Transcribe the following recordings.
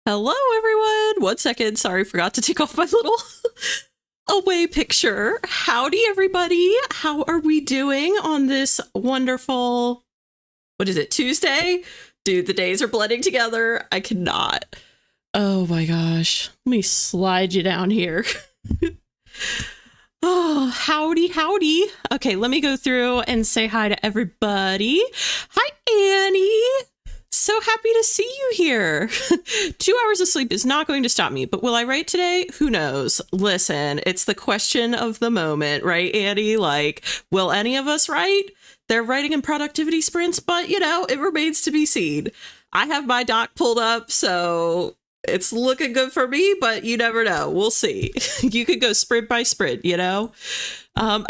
Hello, everyone. 1 second. Sorry, forgot to take off my little away picture. Howdy, everybody. How are we doing on this wonderful, what is it, Tuesday? Dude, the days are blending together. I cannot. Oh my gosh. Let me slide you down here. Oh, howdy, howdy. Okay, let me go through and say hi to everybody. Hi, Annie. So happy to see you here. 2 hours of sleep is not going to stop me, but will I write today? Who knows? Listen, it's the question of the moment, right, Annie? Like, will any of us write? They're writing in productivity sprints, but, you know, it remains to be seen. I have my doc pulled up, so it's looking good for me, but you never know. We'll see. You could go sprint by sprint, you know? Hi,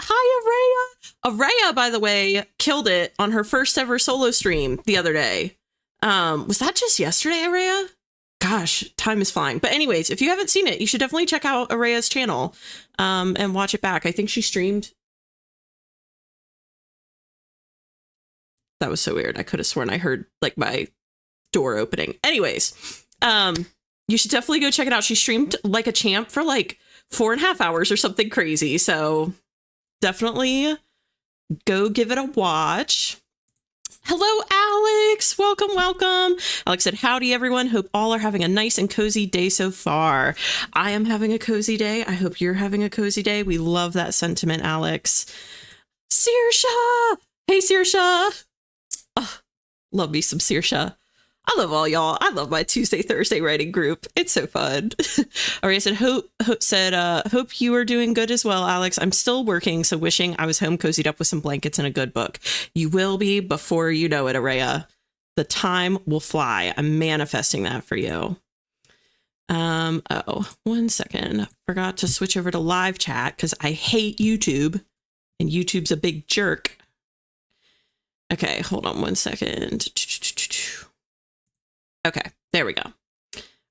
Araya. Araya, by the way, killed it on her first ever solo stream the other day. Was that just yesterday, Araya? Gosh, time is flying. But anyways, if you haven't seen it, you should definitely check out Araya's channel and watch it back. I think she streamed. That was so weird. I could have sworn I heard like my door opening. Anyways, you should definitely go check it out. She streamed like a champ for like 4.5 hours or something crazy. So definitely go give it a watch. Hello, Alex. Welcome, welcome. Alex said, howdy, everyone. Hope all are having a nice and cozy day so far. I am having a cozy day. I hope you're having a cozy day. We love that sentiment, Alex. Saoirse. Hey, Saoirse. Oh, love me some Saoirse. I love all y'all. I love my Tuesday, Thursday writing group. It's so fun. Aria said, hope you are doing good as well, Alex. I'm still working, so wishing I was home cozied up with some blankets and a good book. You will be before you know it, Araya. The time will fly. I'm manifesting that for you. Oh, 1 second. Forgot to switch over to live chat because I hate YouTube and YouTube's a big jerk. Okay, hold on 1 second. Okay, there we go.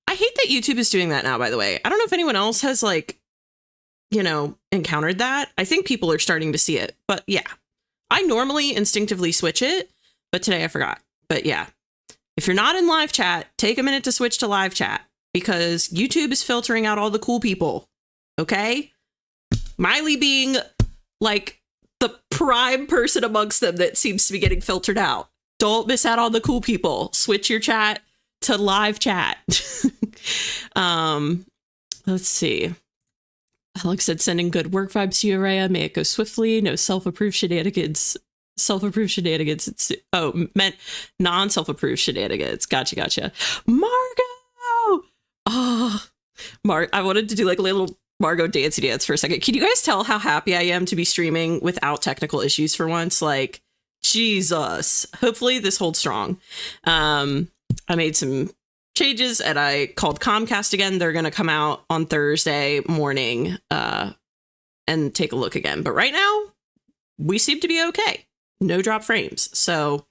I hate that YouTube is doing that now, by the way. I don't know if anyone else has, like, you know, encountered that. I think people are starting to see it. But yeah, I normally instinctively switch it, but today I forgot. But yeah, if you're not in live chat, take a minute to switch to live chat because YouTube is filtering out all the cool people. Okay? Miley being, like, the prime person amongst them that seems to be getting filtered out. Don't miss out on the cool people. Switch your chat to live chat. Let's see. Alex said, sending good work vibes to you, Araya. May it go swiftly. No self-approved shenanigans. Self-approved shenanigans. Meant non-self-approved shenanigans. Gotcha. Margot! Oh, I wanted to do like a little Margot dancey dance for a second. Can you guys tell how happy I am to be streaming without technical issues for once? Like, Jesus. Hopefully this holds strong. I made some changes and I called Comcast again. They're going to come out on Thursday morning and take a look again. But right now, we seem to be okay. No drop frames. So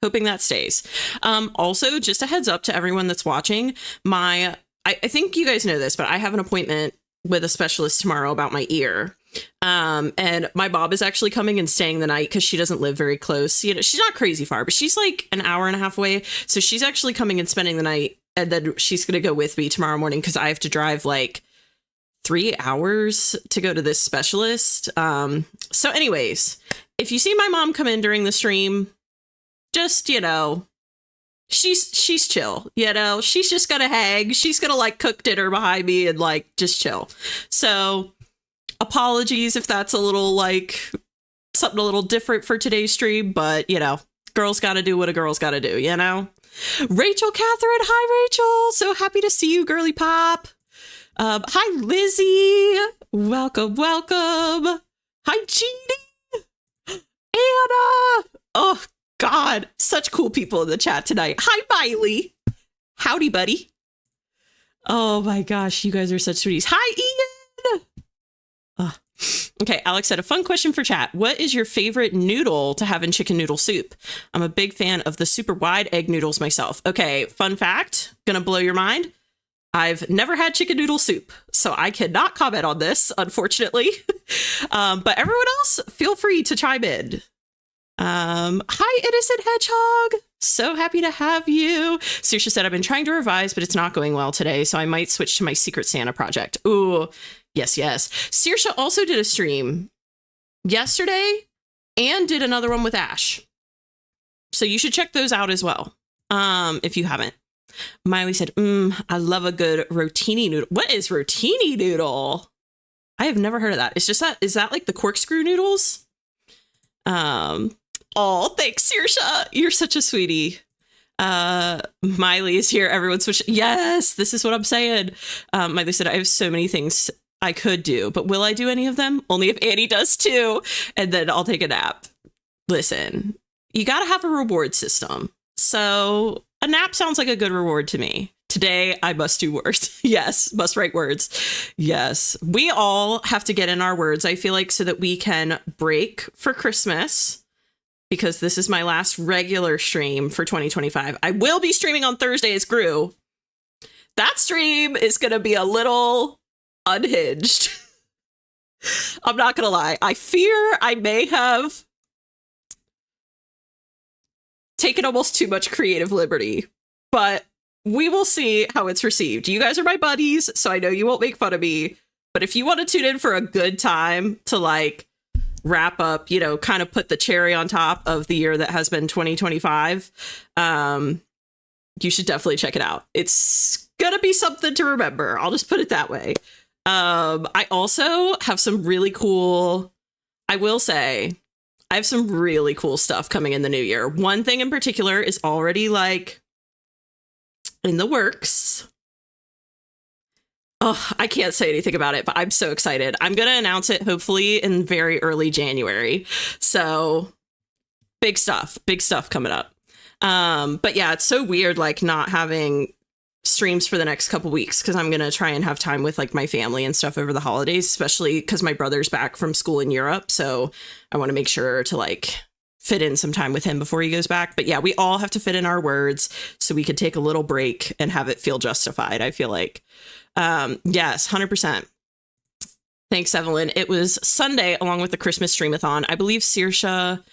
hoping that stays. Also, just a heads up to everyone that's watching. I think you guys know this, but I have an appointment with a specialist tomorrow about my ear. And my Bob is actually coming and staying the night because she doesn't live very close. You know, she's not crazy far, but she's like an hour and a half away. So she's actually coming and spending the night. And then she's going to go with me tomorrow morning because I have to drive like 3 hours to go to this specialist. So anyways, if you see my mom come in during the stream, just, you know, she's chill, you know, she's just going to hang. She's going to like cook dinner behind me and like just chill. So apologies if that's a little like something a little different for today's stream, but you know, girls got to do what a girl's got to do, you know? Rachel Catherine. Hi, Rachel. So happy to see you, girly pop. Hi, Lizzie. Welcome. Hi, Jeannie. Anna. Oh, God. Such cool people in the chat tonight. Hi, Miley. Howdy, buddy. Oh, my gosh. You guys are such sweeties. Hi, Ian. Okay, Alex said, a fun question for chat. What is your favorite noodle to have in chicken noodle soup? I'm a big fan of the super wide egg noodles myself. Okay, fun fact, gonna blow your mind. I've never had chicken noodle soup, so I cannot comment on this, unfortunately. But everyone else, feel free to chime in. Hi, Innocent Hedgehog. So happy to have you. Saoirse said, I've been trying to revise, but it's not going well today, so I might switch to my Secret Santa project. Ooh, yes, yes. Saoirse also did a stream yesterday and did another one with Ash. So you should check those out as well, if you haven't. Miley said, I love a good rotini noodle. What is rotini noodle? I have never heard of that. It's just that, is that like the corkscrew noodles? Oh, thanks, Saoirse. You're such a sweetie. Miley is here. Everyone's switching. Yes, this is what I'm saying. Miley said, I have so many things I could do, but will I do any of them? Only if Annie does too. And then I'll take a nap. Listen, you got to have a reward system. So a nap sounds like a good reward to me. Today, I must do words. Yes, must write words. Yes, we all have to get in our words, I feel like, so that we can break for Christmas, because this is my last regular stream for 2025. I will be streaming on Thursday as Gru. That stream is going to be a little unhinged. I'm not going to lie. I fear I may have taken almost too much creative liberty, but we will see how it's received. You guys are my buddies, so I know you won't make fun of me. But if you want to tune in for a good time to like wrap up, you know, kind of put the cherry on top of the year that has been 2025, you should definitely check it out. It's gonna be something to remember. I'll just put it that way. I also have some really cool, I will say, I have some really cool stuff coming in the new year. One thing in particular is already like in the works. Oh, I can't say anything about it, but I'm so excited. I'm going to announce it hopefully in very early January. So big stuff coming up. But yeah, it's so weird, like not having streams for the next couple weeks, because I'm going to try and have time with like my family and stuff over the holidays, especially because my brother's back from school in Europe. So I want to make sure to like fit in some time with him before he goes back. But yeah, we all have to fit in our words so we could take a little break and have it feel justified, I feel like. Yes, 100%. Thanks, Evelyn. It was Sunday along with the Christmas streamathon. I believe Saoirse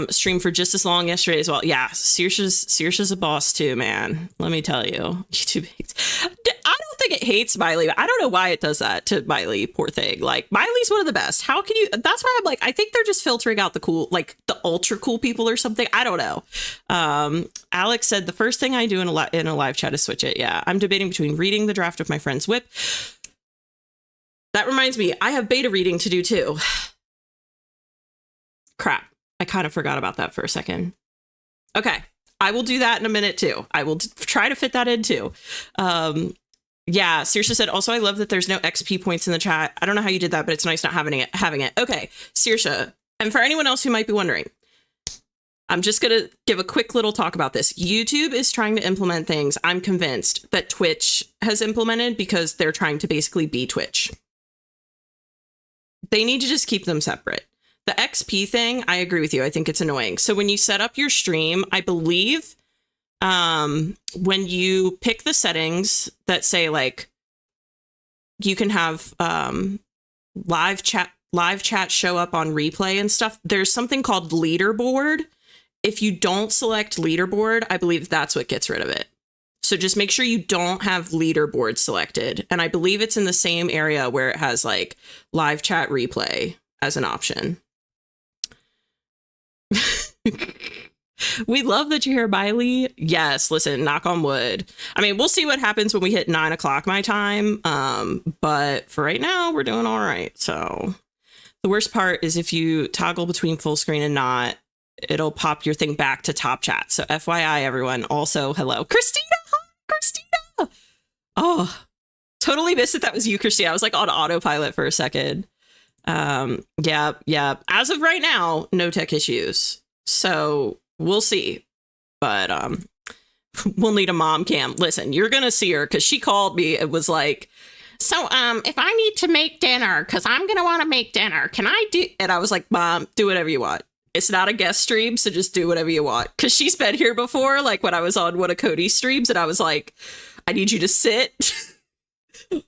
streamed for just as long yesterday as well. Yeah, Saoirse's a boss too, man. Let me tell you. YouTube hates. I don't think it hates Miley. I don't know why it does that to Miley. Poor thing. Like, Miley's one of the best. How can you? That's why I'm like, I think they're just filtering out the cool, like the ultra cool people or something. I don't know. Alex said the first thing I do in a live chat is switch it. Yeah, I'm debating between reading the draft of my friend's whip. That reminds me, I have beta reading to do too. Crap. I kind of forgot about that for a second. Okay. I will do that in a minute too. I will try to fit that in too. Yeah. Saoirse said, also, I love that there's no XP points in the chat. I don't know how you did that, but it's nice not having it. Okay. Saoirse. And for anyone else who might be wondering, I'm just going to give a quick little talk about this. YouTube is trying to implement things I'm convinced that Twitch has implemented because they're trying to basically be Twitch. They need to just keep them separate. The XP thing, I agree with you. I think it's annoying. So when you set up your stream, I believe when you pick the settings that say like you can have live chat show up on replay and stuff, there's something called leaderboard. If you don't select leaderboard, I believe that's what gets rid of it. So just make sure you don't have leaderboard selected. And I believe it's in the same area where it has like live chat replay as an option. We love that you're here, Miley. Yes, listen, knock on wood. I mean, we'll see what happens when we hit 9 o'clock my time. But for right now, we're doing all right. So the worst part is if you toggle between full screen and not, it'll pop your thing back to top chat. So FYI, everyone. Also, hello, Christina. Hi, Christina. Oh, totally missed it. That was you, Christina. I was like on autopilot for a second. Yeah. As of right now, no tech issues. So we'll see. But we'll need a mom cam. Listen, you're gonna see her because she called me. It was like, so if I need to make dinner, because I'm gonna want to make dinner, can I do? And I was like, Mom, do whatever you want. It's not a guest stream, so just do whatever you want. Because she's been here before, like when I was on one of Cody's streams, and I was like, I need you to sit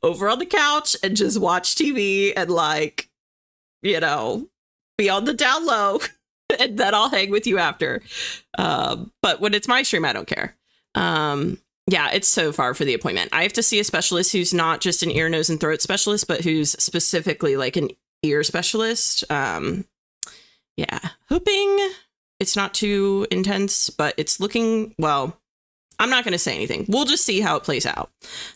over on the couch and just watch TV and like, you know, be on the down low and then I'll hang with you after. But when it's my stream, I don't care. Yeah, it's so far for the appointment. I have to see a specialist who's not just an ear, nose, and throat specialist, but who's specifically like an ear specialist. Yeah, hoping it's not too intense, but it's looking, well, I'm not going to say anything. We'll just see how it plays out.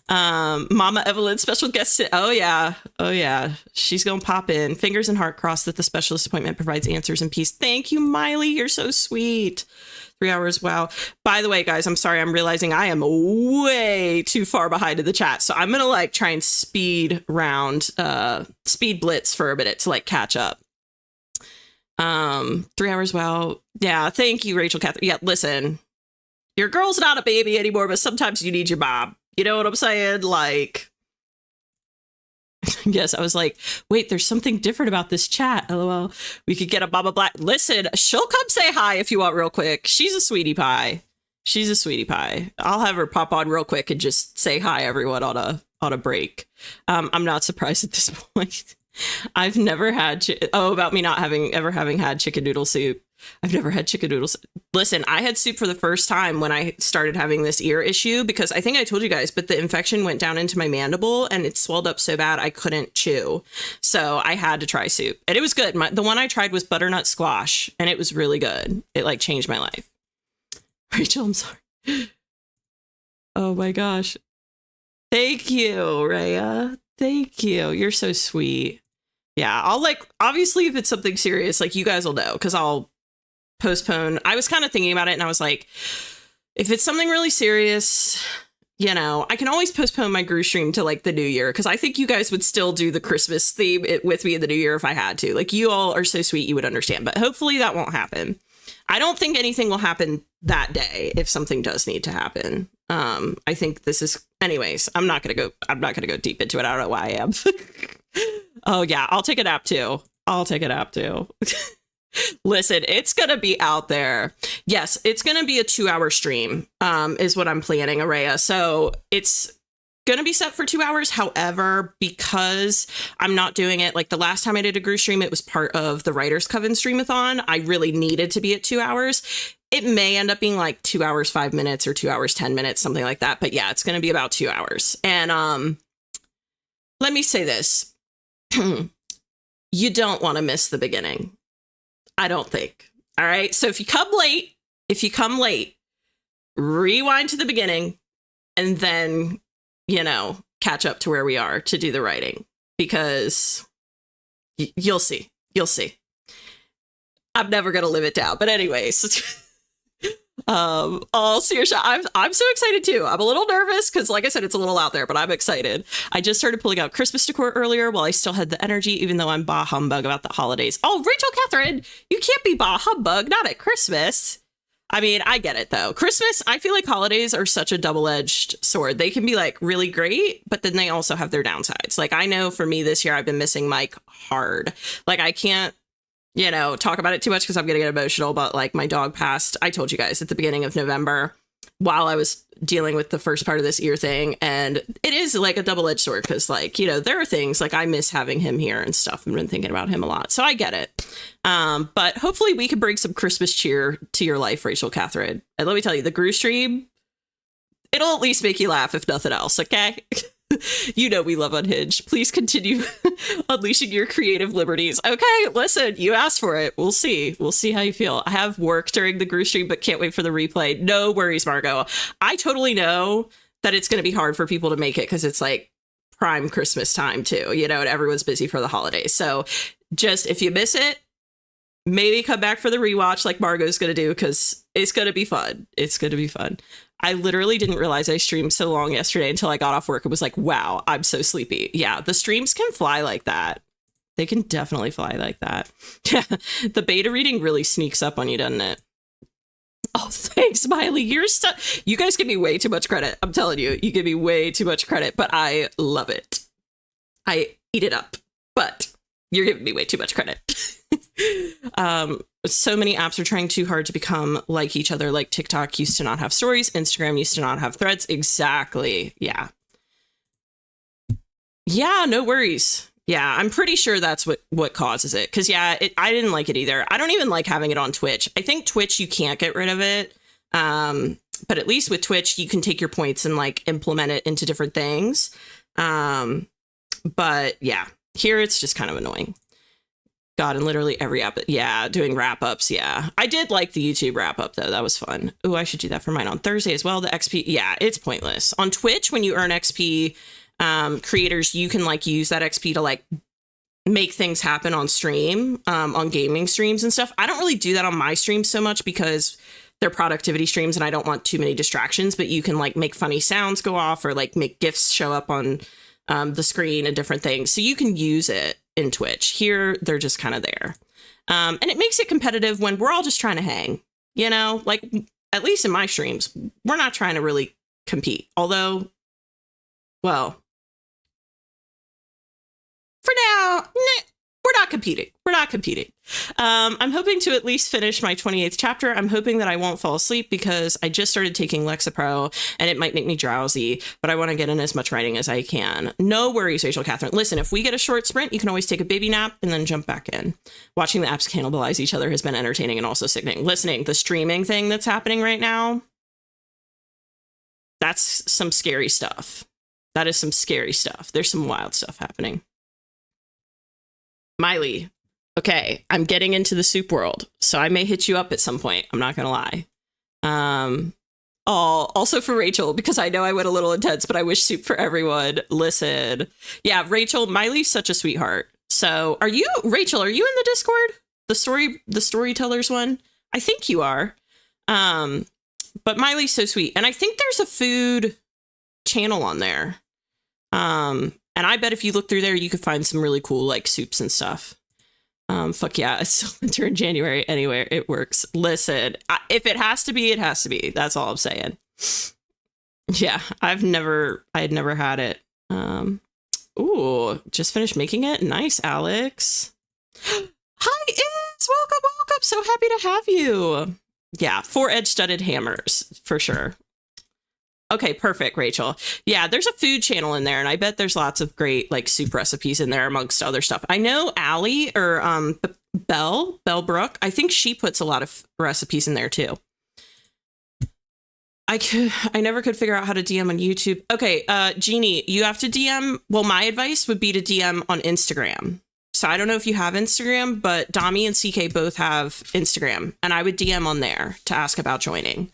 Mama Evelyn, special guest. Oh, yeah. Oh, yeah. She's going to pop in. Fingers and heart crossed that the specialist appointment provides answers in peace. Thank you, Miley. You're so sweet. 3 hours. Wow. By the way, guys, I'm sorry. I'm realizing I am way too far behind in the chat. So I'm going to like try and speed blitz for a minute to like catch up. 3 hours. Wow. Yeah. Thank you, Rachel Catherine. Yeah. Listen. Your girl's not a baby anymore, but sometimes you need your mom. You know what I'm saying? Like, yes, I was like, wait, there's something different about this chat. LOL. We could get a Mama Black. Listen, she'll come say hi if you want real quick. She's a sweetie pie. She's a sweetie pie. I'll have her pop on real quick and just say hi, everyone, on a break. I'm not surprised at this point. I've never had, about me not having had chicken noodle soup. I've never had chicken noodles. Listen, I had soup for the first time when I started having this ear issue, because I think I told you guys, but the infection went down into my mandible and it swelled up so bad I couldn't chew. So I had to try soup, and it was good. The one I tried was butternut squash, and it was really good. It like changed my life. Rachel, I'm sorry. Oh my gosh. Thank you, Rhea. Thank you. You're so sweet. Yeah, I'll like, obviously if it's something serious, like you guys will know, because I'll postpone. I was kind of thinking about it, and I was like, if it's something really serious, you know, I can always postpone my Gru stream to like the new year, because I think you guys would still do the Christmas theme with me in the new year if I had to. Like, you all are so sweet, you would understand, but hopefully that won't happen. I don't think anything will happen that day if something does need to happen. I think this is, anyways, I'm not gonna go deep into it. I don't know why I am. Oh yeah, I'll take a nap too. Listen, it's gonna be out there. Yes, it's gonna be a 2-hour stream, is what I'm planning, Araya. So it's gonna be set for 2 hours. However, because I'm not doing it like the last time I did a Gru stream, it was part of the Writers Coven streamathon. I really needed to be at 2 hours. It may end up being like 2 hours, 5 minutes, or 2 hours, 10 minutes, something like that. But yeah, it's gonna be about 2 hours. And let me say this. You don't want to miss the beginning. I don't think. All right. So if you come late, rewind to the beginning and then, you know, catch up to where we are to do the writing, because you'll see. I'm never going to live it down. But anyways, seriously, I'm so excited too. I'm a little nervous because, like I said, it's a little out there, but I'm excited. I just started pulling out Christmas decor earlier while I still had the energy, even though I'm bah humbug about the holidays. Oh, Rachel Catherine, you can't be bah humbug, not at Christmas. I mean, I get it though. Christmas, I feel like holidays are such a double-edged sword. They can be like really great, but then they also have their downsides. Like, I know for me this year, I've been missing Mike hard. Like, I can't, you know, talk about it too much because I'm going to get emotional, but like my dog passed, I told you guys, at the beginning of November while I was dealing with the first part of this ear thing. And it is like a double-edged sword because, like, you know, there are things like I miss having him here and stuff. I've been thinking about him a lot. So I get it. But hopefully we can bring some Christmas cheer to your life, Rachel Catherine. And let me tell you, the Gru stream, it'll at least make you laugh, if nothing else. Okay. You know we love Unhinged. Please continue unleashing your creative liberties. Okay, listen, you asked for it. We'll see. We'll see how you feel. I have work during the Gru stream, but can't wait for the replay. No worries, Margot. I totally know that it's going to be hard for people to make it because it's like prime Christmas time too, you know, and everyone's busy for the holidays. So just if you miss it, maybe come back for the rewatch like Margot's going to do, because it's going to be fun. It's going to be fun. I literally didn't realize I streamed so long yesterday until I got off work. It was like, wow, I'm so sleepy. Yeah, the streams can fly like that. They can definitely fly like that. Yeah, the beta reading really sneaks up on you, doesn't it? Oh, thanks, Miley. You guys give me way too much credit. I'm telling you, you give me way too much credit, but I love it. I eat it up, but you're giving me way too much credit. So many apps are trying too hard to become like each other. Like TikTok used to not have stories. Instagram used to not have threads. Exactly. Yeah. Yeah, no worries. Yeah, I'm pretty sure that's what causes it. Because, yeah, I didn't like it either. I don't even like having it on Twitch. I think Twitch, you can't get rid of it. But at least with Twitch, you can take your points and like implement it into different things. But yeah, here it's just kind of annoying. God, and literally every app. Yeah, doing wrap ups. Yeah, I did like the YouTube wrap up, though. That was fun. Oh, I should do that for mine on Thursday as well. The XP. Yeah, it's pointless. On Twitch, when you earn XP, creators, you can like use that XP to like make things happen on stream, on gaming streams and stuff. I don't really do that on my streams so much because they're productivity streams and I don't want too many distractions, but you can like make funny sounds go off or like make GIFs show up on the screen and different things. So you can use it in Twitch. Here, they're just kind of there. And it makes it competitive when we're all just trying to hang, you know, like at least in my streams, we're not trying to really compete. Although, well, for now, we're not competing. We're not competing. I'm hoping to at least finish my 28th chapter. I'm hoping that I won't fall asleep because I just started taking Lexapro and it might make me drowsy, but I want to get in as much writing as I can. No worries, Rachel Catherine. Listen, if we get a short sprint, you can always take a baby nap and then jump back in. Watching the apps cannibalize each other has been entertaining and also sickening. Listening, the streaming thing that's happening right now, that's some scary stuff. That is some scary stuff. There's some wild stuff happening. Miley, okay, I'm getting into the soup world, so I may hit you up at some point. I'm not gonna lie. Also for Rachel, because I know I went a little intense, but I wish soup for everyone. Listen, yeah, Rachel, Miley's such a sweetheart. So, Rachel? Are you in the Discord? The storytellers one? I think you are. But Miley's so sweet, and I think there's a food channel on there. And I bet if you look through there, you could find some really cool like soups and stuff. Fuck yeah, it's still winter in January. Anyway, it works. Listen, if it has to be, it has to be. That's all I'm saying. Yeah, I had never had it. Ooh, just finished making it. Nice, Alex. Hi, Iz. Welcome. So happy to have you. Yeah, 4-edge studded hammers for sure. Okay, perfect, Rachel. Yeah, there's a food channel in there, and I bet there's lots of great like soup recipes in there amongst other stuff. I know Allie or Belle Brook. I think she puts a lot of recipes in there too. I never could figure out how to DM on YouTube. Okay, Jeannie, you have to DM. Well, my advice would be to DM on Instagram. So I don't know if you have Instagram, but Dami and CK both have Instagram, and I would DM on there to ask about joining.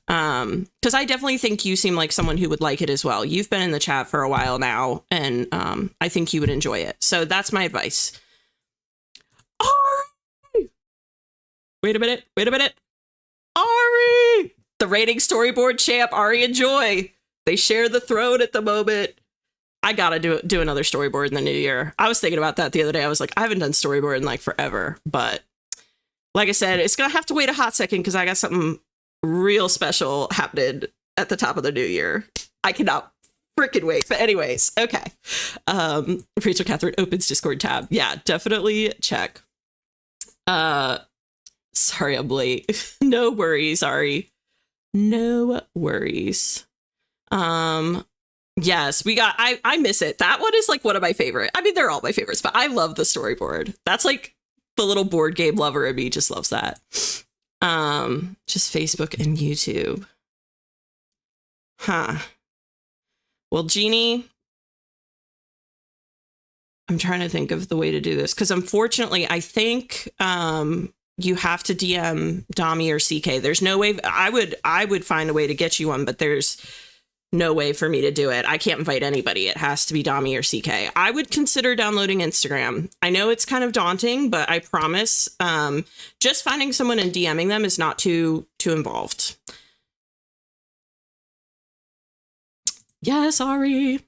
Because I definitely think you seem like someone who would like it as well. You've been in the chat for a while now, and I think you would enjoy it. So that's my advice. Ari! Wait a minute. Ari! The rating storyboard champ, Ari and Joy. They share the throne at the moment. I gotta do another storyboard in the new year. I was thinking about that the other day. I was like, I haven't done storyboard in like forever. But like I said, it's gonna have to wait a hot second because I got something real special happening at the top of the new year. I cannot freaking wait. But anyways, okay. Rachel Catherine opens Discord tab. Yeah, definitely check. Sorry I'm late. No worries, Ari. No worries. Yes, we got I miss it. That one is like one of my favorite. I mean, they're all my favorites, but I love the storyboard. That's like the little board game lover in me just loves that. Just Facebook and YouTube. Huh. Well, Jeannie, I'm trying to think of the way to do this because unfortunately, I think you have to DM Dami or CK. There's no way. I would find a way to get you one, but there's no way for me to do it. I can't invite anybody. It has to be Dami or CK. I would consider downloading Instagram. I know it's kind of daunting, but I promise just finding someone and DMing them is not too involved. Yes, Ari.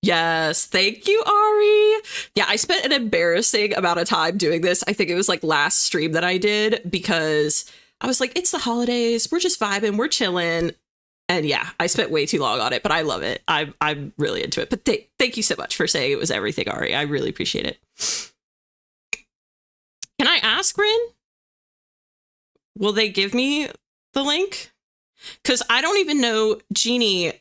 Yes, thank you, Ari. Yeah, I spent an embarrassing amount of time doing this. I think it was like last stream that I did because I was like, it's the holidays. We're just vibing. We're chilling. And yeah, I spent way too long on it, but I love it. I'm really into it. But thank you so much for saying it was everything, Ari. I really appreciate it. Can I ask, Rin? Will they give me the link? Because I don't even know, Jeannie,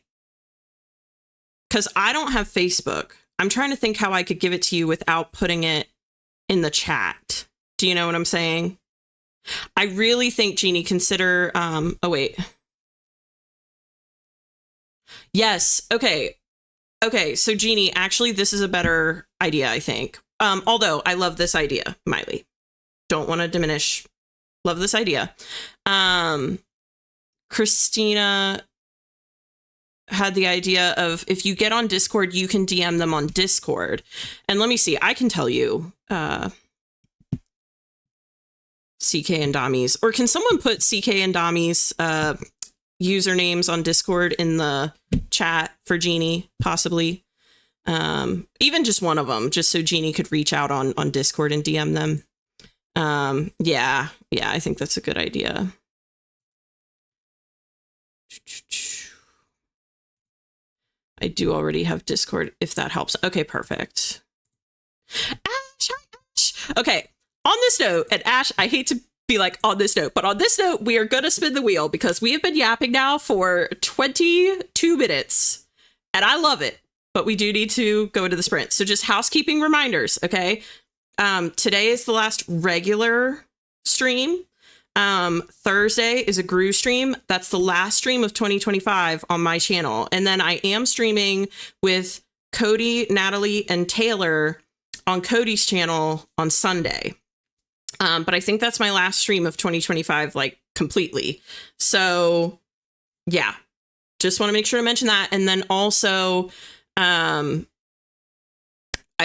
because I don't have Facebook. I'm trying to think how I could give it to you without putting it in the chat. Do you know what I'm saying? I really think, Jeannie, consider, oh wait. Yes. Okay. Okay. So Jeannie, actually, this is a better idea, I think. Although I love this idea, Miley. Don't want to diminish. Love this idea. Christina had the idea of, if you get on Discord, you can DM them on Discord. And let me see, I can tell you, CK and Dami's, or can someone put CK and Dami's usernames on Discord in the chat for Jeannie, possibly? Even just one of them, just so Jeannie could reach out on Discord and DM them. Yeah, I think that's a good idea. I do already have Discord, if that helps. Okay, perfect. Ash. Okay, on this note, and Ash, I hate to be like on this note, but on this note, we are going to spin the wheel because we have been yapping now for 22 minutes, and I love it, but we do need to go into the sprint. So just housekeeping reminders, okay? Today is the last regular stream. Thursday is a Gru stream. That's the last stream of 2025 on my channel. And then I am streaming with Cody, Natalie, and Taylor on Cody's channel on Sunday. But I think that's my last stream of 2025, like completely. So yeah, just want to make sure to mention that. And then also, I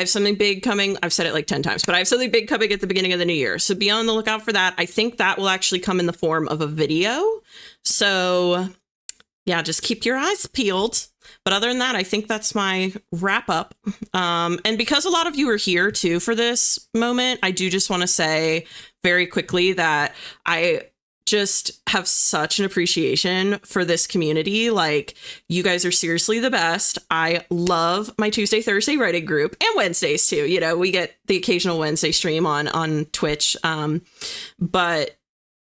have something big coming. I've said it like 10 times, but I have something big coming at the beginning of the new year. So be on the lookout for that. I think that will actually come in the form of a video. So yeah, just keep your eyes peeled. But other than that, I think that's my wrap up. And because a lot of you are here too for this moment, I do just want to say very quickly that I just have such an appreciation for this community. Like, you guys are seriously the best. I love my Tuesday, Thursday writing group, and Wednesdays too. You know, we get the occasional Wednesday stream on Twitch. But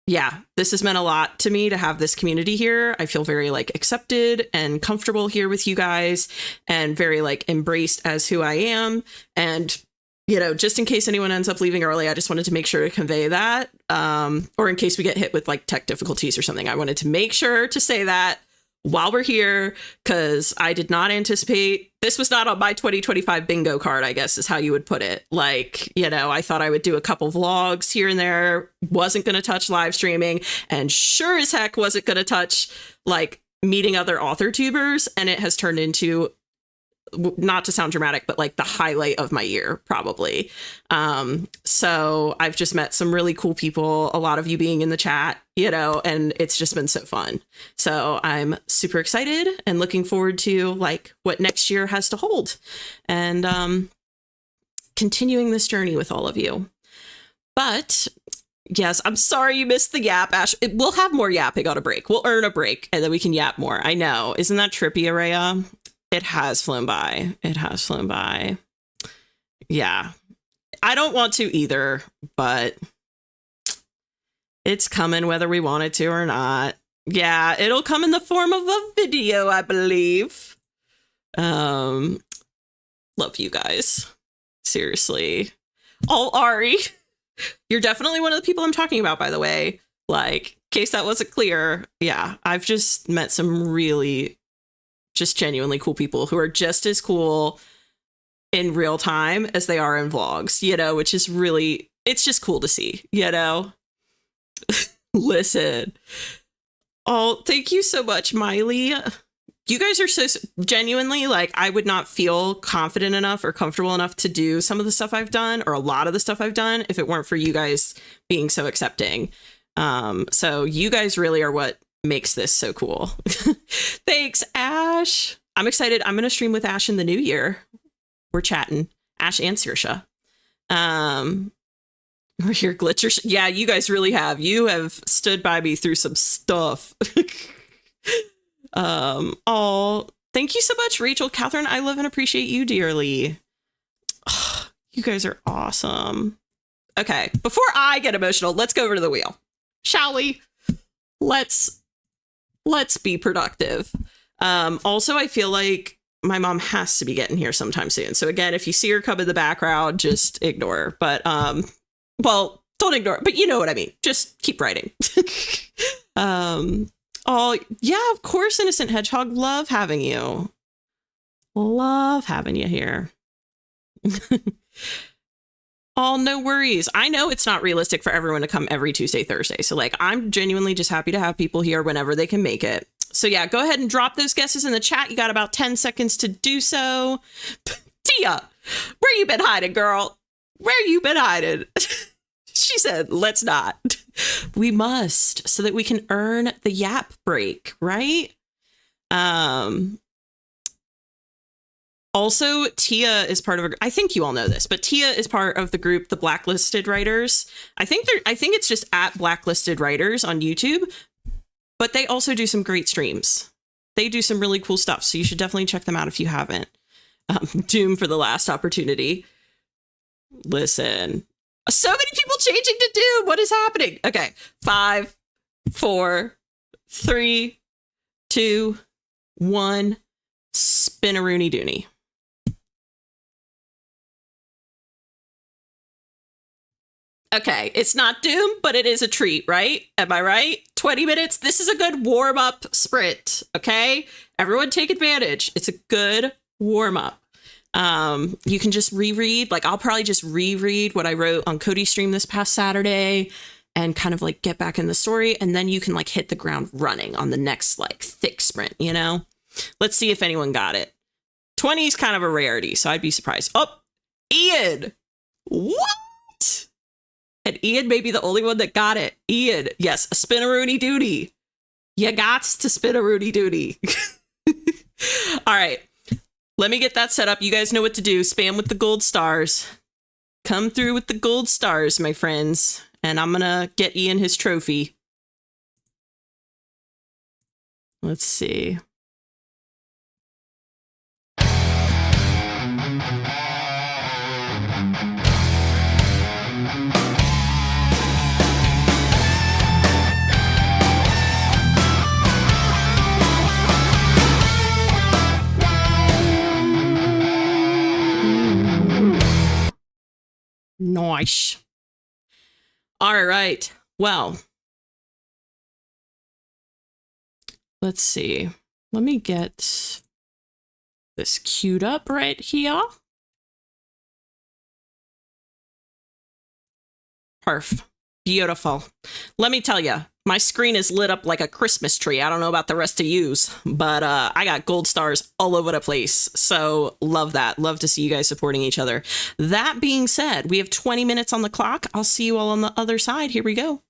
yeah, this has meant a lot to me to have this community here. I feel very like accepted and comfortable here with you guys, and very like embraced as who I am. And you know, just in case anyone ends up leaving early, I just wanted to make sure to convey that. Or in case we get hit with like tech difficulties or something, I wanted to make sure to say that while we're here, because I did not anticipate, this was not on my 2025 bingo card, I guess is how you would put it. Like, you know, I thought I would do a couple vlogs here and there, wasn't going to touch live streaming, and sure as heck wasn't going to touch like meeting other author tubers. And it has turned into, not to sound dramatic, but like the highlight of my year, probably. So I've just met some really cool people, a lot of you being in the chat, you know, and it's just been so fun. So I'm super excited and looking forward to like what next year has to hold, and continuing this journey with all of you. But yes, I'm sorry you missed the yap, Ash. We'll have more yapping on a break. We'll earn a break and then we can yap more. I know. Isn't that trippy, Araya? It has flown by. It has flown by. Yeah. I don't want to either, but it's coming whether we want it to or not. Yeah, it'll come in the form of a video, I believe. Love you guys. Seriously. Oh, Ari. You're definitely one of the people I'm talking about, by the way. Like, in case that wasn't clear. Yeah, I've just met some really just genuinely cool people who are just as cool in real time as they are in vlogs, you know, which is really, it's just cool to see, you know. Listen. Oh, thank you so much, Miley. You guys are so genuinely, like, I would not feel confident enough or comfortable enough to do some of the stuff I've done, or a lot of the stuff I've done, if it weren't for you guys being so accepting. So you guys really are what makes this so cool. Thanks, Ash. I'm excited. I'm going to stream with Ash in the new year. We're chatting. Ash and Saoirse. We're here, Glitcher. Yeah, you guys really have. You have stood by me through some stuff. Oh, thank you so much, Rachel. Catherine, I love and appreciate you dearly. Oh, you guys are awesome. Okay, before I get emotional, let's go over to the wheel. Shall we? Let's be productive. Also, I feel like my mom has to be getting here sometime soon. So again, if you see her come in the background, just ignore her. But well, don't ignore it, but you know what I mean. Just keep writing. Oh yeah, of course, Innocent Hedgehog. Love having you. Love having you here. Oh, no worries. I know it's not realistic for everyone to come every Tuesday, Thursday. So like, I'm genuinely just happy to have people here whenever they can make it. So yeah, go ahead and drop those guesses in the chat. You got about 10 seconds to do so. Tia, where you been hiding, girl? Where you been hiding? She said, let's not. We must, so that we can earn the yap break, right? Also, Tia is part of I think you all know this, but Tia is part of the group, the Blacklisted Writers. I think it's just at Blacklisted Writers on YouTube, but they also do some great streams. They do some really cool stuff, so you should definitely check them out if you haven't. Doom for the last opportunity. Listen, so many people changing to Doom. What is happening? Okay, 5, 4, 3, 2, 1. Spin-a-rooney dooney. Okay, it's not Doom, but it is a treat, right? Am I right? 20 minutes. This is a good warm-up sprint, okay? Everyone take advantage. It's a good warm-up. You can just reread. Like, I'll probably just reread what I wrote on Cody's stream this past Saturday and kind of like get back in the story. And then you can like hit the ground running on the next like thick sprint, you know? Let's see if anyone got it. 20 is kind of a rarity, so I'd be surprised. Oh, Ian. What? And Ian may be the only one that got it. Ian, yes, a spin-a-rooney dooney. You gots to spin-a-rooney dooney. All right, let me get that set up. You guys know what to do. Spam with the gold stars. Come through with the gold stars, my friends. And I'm gonna get Ian his trophy. Let's see. Nice. All right. Well, let's see. Let me get this queued up right here. Perf. Beautiful. Let me tell you, my screen is lit up like a Christmas tree. I don't know about the rest of yous, but I got gold stars all over the place. So love that. Love to see you guys supporting each other. That being said, we have 20 minutes on the clock. I'll see you all on the other side. Here we go.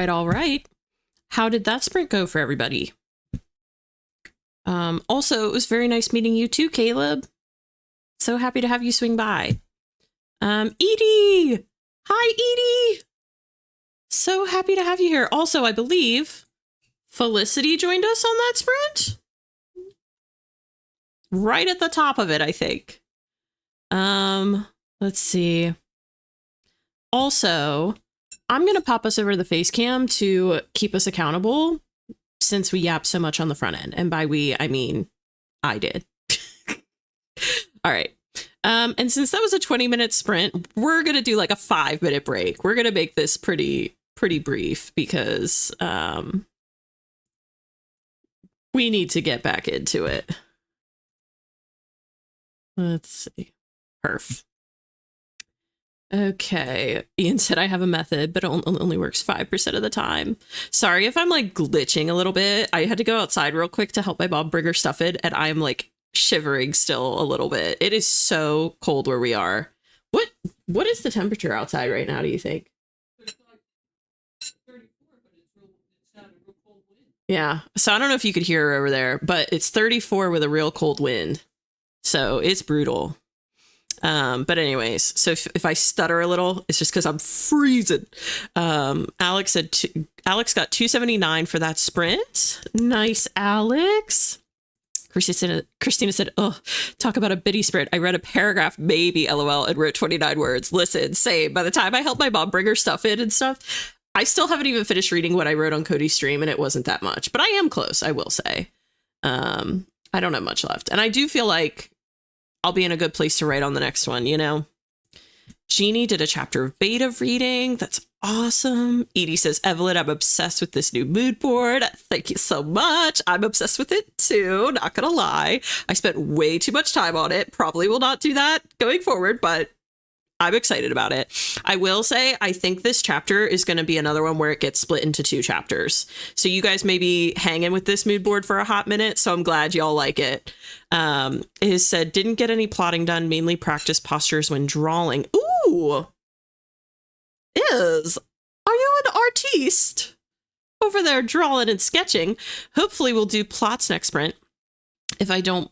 All right. How did that sprint go for everybody? Also, it was very nice meeting you too, Caleb. So happy to have you swing by. Edie! Hi, Edie! So happy to have you here. Also, I believe Felicity joined us on that sprint. Right at the top of it, I think. Let's see. Also, I'm going to pop us over the face cam to keep us accountable since we yap so much on the front end. And by we, I mean, I did. All right. And since that was a 20-minute sprint, we're going to do like a 5-minute break. We're going to make this pretty brief because we need to get back into it. Let's see. Perf. Okay. Ian said I have a method, but it only works 5% of the time. Sorry if I'm like glitching a little bit. I had to go outside real quick to help my mom bring her stuff in, and I'm like shivering still a little bit. It is so cold where we are. What is the temperature outside right now, do you think? Yeah. So I don't know if you could hear her over there, but it's 34 with a real cold wind. So it's brutal. But anyways, so if I stutter a little, it's just because I'm freezing. Alex got 279 for that sprint. Nice, Alex. Christina said, oh, talk about a bitty sprint. I read a paragraph, maybe, LOL, and wrote 29 words. Listen, same. By the time I helped my mom bring her stuff in and stuff, I still haven't even finished reading what I wrote on Cody's stream, and it wasn't that much. But I am close, I will say. I don't have much left. And I do feel like I'll be in a good place to write on the next one, you know? Jeannie did a chapter of beta reading. That's awesome. Edie says, Evelyn, I'm obsessed with this new mood board. Thank you so much. I'm obsessed with it too. Not gonna lie. I spent way too much time on it. Probably will not do that going forward, but I'm excited about it. I will say, I think this chapter is going to be another one where it gets split into 2 chapters. So you guys may be hanging with this mood board for a hot minute. So I'm glad y'all like it. It said, didn't get any plotting done, mainly practice postures when drawing. Ooh. Are you an artiste? Over there drawing and sketching. Hopefully we'll do plots next sprint. If I don't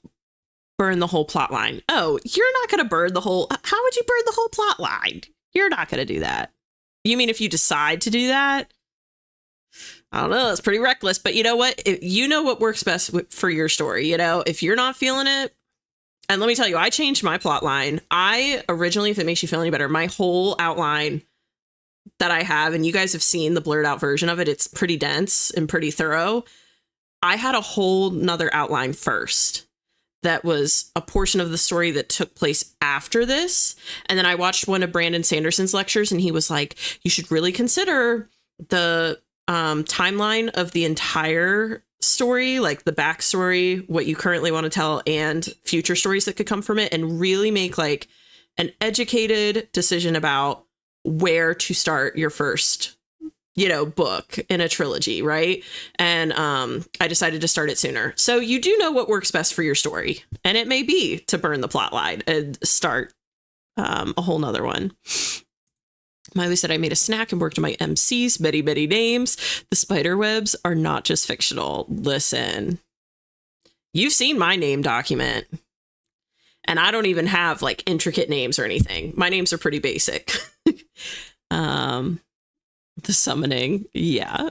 burn the whole plot line. Oh, you're not going to burn the whole... How would you burn the whole plot line? You're not going to do that. You mean if you decide to do that? I don't know. That's pretty reckless. But you know what? You know what works best for your story. You know, if you're not feeling it... And let me tell you, I changed my plot line. I originally, if it makes you feel any better, my whole outline that I have, and you guys have seen the blurred out version of it, it's pretty dense and pretty thorough. I had a whole nother outline first. That was a portion of the story that took place after this. And then I watched one of Brandon Sanderson's lectures, and he was like, you should really consider the timeline of the entire story, like the backstory, what you currently want to tell, and future stories that could come from it, and really make like an educated decision about where to start your first book in a trilogy, right? And I decided to start it sooner. So you do know what works best for your story. And it may be to burn the plot line and start a whole nother one. Miley said, I made a snack and worked on my MCs, many, many names. The spider webs are not just fictional. Listen, you've seen my name document. And I don't even have like intricate names or anything. My names are pretty basic. The summoning. Yeah.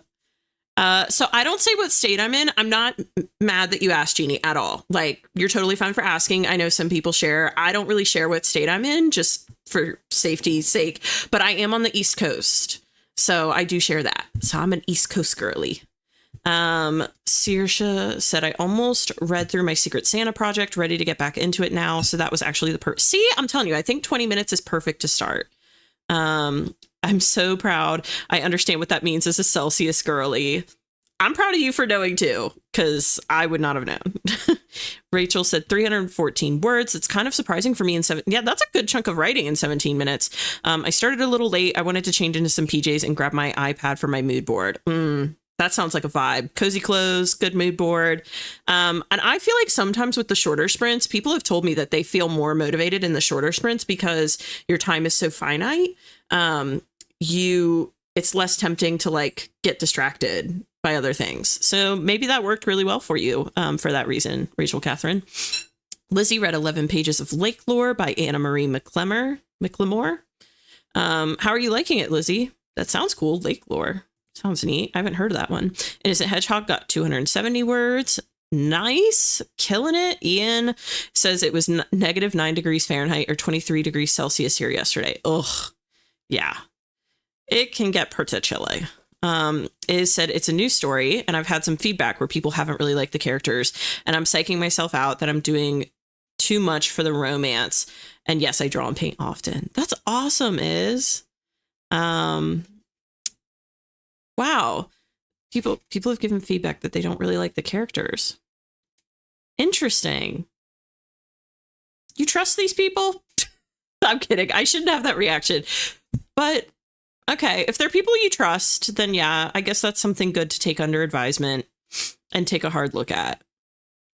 So I don't say what state I'm in. I'm not mad that you asked, Jeannie, at all. Like, you're totally fine for asking. I know some people share. I don't really share what state I'm in, just for safety's sake. But I am on the East Coast. So I do share that. So I'm an East Coast girly. Saoirse said, I almost read through my Secret Santa project, ready to get back into it now. So that was actually the See, I'm telling you, I think 20 minutes is perfect to start. I'm so proud. I understand what that means as a Celsius girly. I'm proud of you for knowing too, because I would not have known. Rachel said 314 words. It's kind of surprising for me in yeah, that's a good chunk of writing in 17 minutes. I started a little late. I wanted to change into some PJs and grab my iPad for my mood board. That sounds like a vibe. Cozy clothes, good mood board. And I feel like sometimes with the shorter sprints, people have told me that they feel more motivated in the shorter sprints because your time is so finite. It's less tempting to like get distracted by other things. So maybe that worked really well for you for that reason, Rachel Catherine. Lizzie read 11 pages of Lake Lore by Anna Marie McLemore. How are you liking it, Lizzie? That sounds cool. Lake Lore. Sounds neat. I haven't heard of that one. Innocent Hedgehog got 270 words. Nice. Killing it. Ian says it was negative 9 degrees Fahrenheit or 23 degrees Celsius here yesterday. Ugh. Yeah. It can get pretty chilly. It said it's a new story and I've had some feedback where people haven't really liked the characters and I'm psyching myself out that I'm doing too much for the romance. And yes, I draw and paint often. That's awesome, Is. Wow. People have given feedback that they don't really like the characters. Interesting. You trust these people? I'm kidding. I shouldn't have that reaction. But okay, if they're people you trust, then yeah, I guess that's something good to take under advisement and take a hard look at.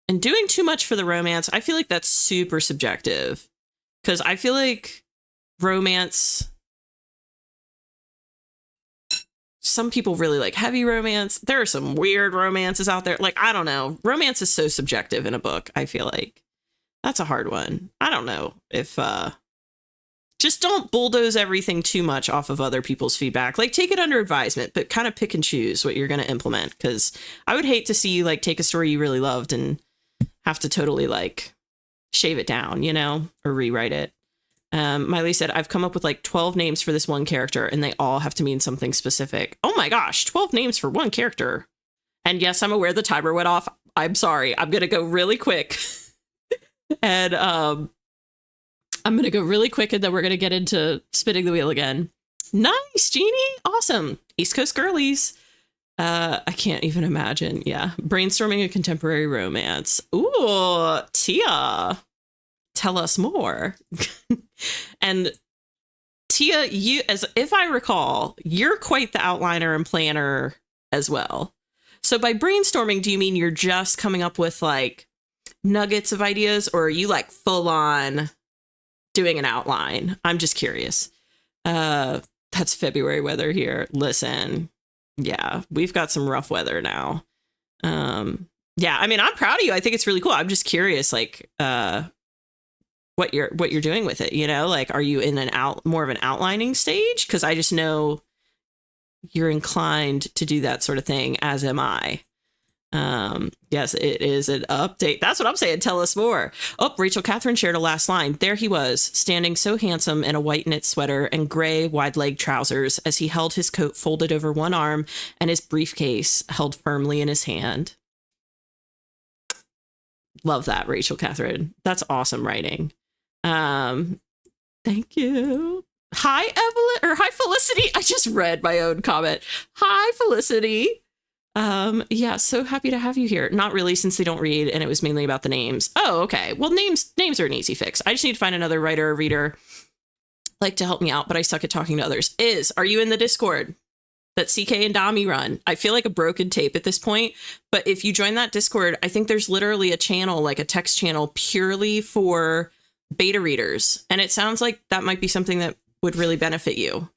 And doing too much for the romance, I feel like that's super subjective. Because I feel like romance, some people really like heavy romance. There are some weird romances out there. Like, I don't know. Romance is so subjective in a book, I feel like. That's a hard one. I don't know if... just don't bulldoze everything too much off of other people's feedback. Like, take it under advisement, but kind of pick and choose what you're going to implement. Because I would hate to see you, like, take a story you really loved and have to totally, like, shave it down, you know, or rewrite it. Miley said, I've come up with, like, 12 names for this one character, and they all have to mean something specific. Oh, my gosh, 12 names for one character. And yes, I'm aware the timer went off. I'm sorry. I'm going to go really quick. And, I'm going to go really quick and then we're going to get into spinning the wheel again. Nice, Jeannie. Awesome. East Coast girlies. I can't even imagine. Yeah. Brainstorming a contemporary romance. Ooh, Tia. Tell us more. And Tia, you, as if I recall, you're quite the outliner and planner as well. So by brainstorming, do you mean you're just coming up with like nuggets of ideas, or are you like full on doing an outline? I'm just curious. That's February weather here. Listen, yeah, we've got some rough weather now. Yeah, I mean, I'm proud of you. I think it's really cool. I'm just curious, like, what you're doing with it. You know, like, are you in more of an outlining stage? Because I just know you're inclined to do that sort of thing, as am I. Yes, it is an update. That's what I'm saying. Tell us more. Oh, Rachel Catherine shared a last line. There he was, standing so handsome in a white knit sweater and gray wide-leg trousers as he held his coat folded over one arm and his briefcase held firmly in his hand. Love that, Rachel Catherine. That's awesome writing. Thank you. Hi, Evelyn, or hi, Felicity. I just read my own comment. Hi, Felicity. Yeah, so happy to have you here. Not really, since they don't read and it was mainly about the names. Oh, okay. Well, names are an easy fix. I just need to find another writer or reader like to help me out, but I suck at talking to others. Are you in the Discord that CK and Dami run? I feel like a broken tape at this point, but if you join that Discord, I think there's literally a channel, like a text channel purely for beta readers. And it sounds like that might be something that would really benefit you.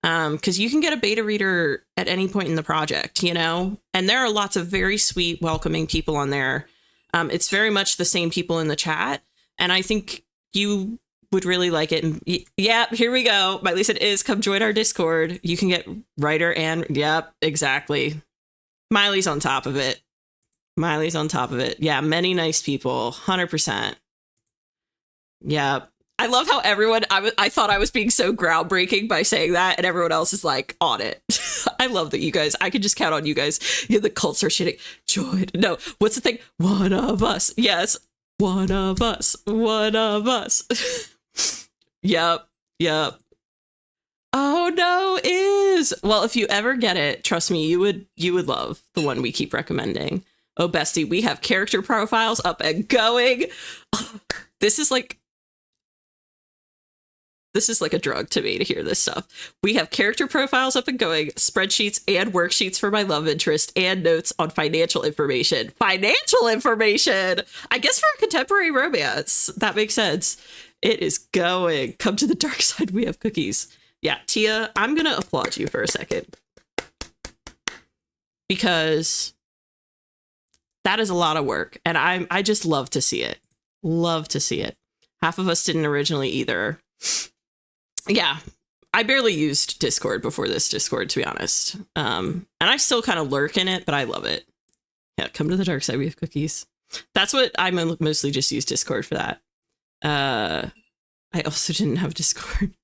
Because you can get a beta reader at any point in the project, you know, and there are lots of very sweet, welcoming people on there. It's very much the same people in the chat. And I think you would really like it. And yeah, here we go. Miley said, come join our Discord. You can get writer and yep, exactly. Miley's on top of it. Yeah, many nice people. 100%. Yeah. I love how I thought I was being so groundbreaking by saying that, and everyone else is like on it. I love that you guys, I can just count on you guys. Yeah, the cults are shitting. Joy. No, what's the thing? One of us. Yes. One of us. Yep. Oh no, is, well, if you ever get it, trust me, you would love the one we keep recommending. Oh, bestie, we have character profiles up and going. This is like a drug to me to hear this stuff. We have character profiles up and going, spreadsheets and worksheets for my love interest, and notes on financial information. Financial information! I guess for a contemporary romance, that makes sense. It is going. Come to the dark side, we have cookies. Yeah, Tia, I'm gonna applaud you for a second. Because that is a lot of work, and I just love to see it. Love to see it. Half of us didn't originally either. Yeah, I barely used Discord before this Discord, to be honest. And I still kind of lurk in it, but I love it. Yeah, come to the dark side, we have cookies. That's what I mostly just use Discord for that. I also didn't have Discord.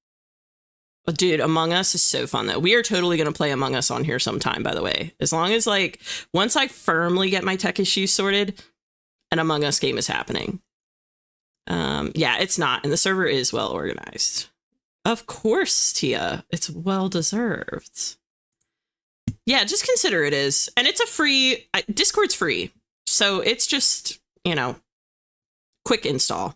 Oh, dude, Among Us is so fun, though. We are totally going to play Among Us on here sometime, by the way. As long as, like, once I firmly get my tech issues sorted, an Among Us game is happening. Yeah, it's not. And the server is well organized. Of course, Tia. It's well deserved. Yeah, just consider it is. And it's a free... Discord's free. So it's just, you know, quick install.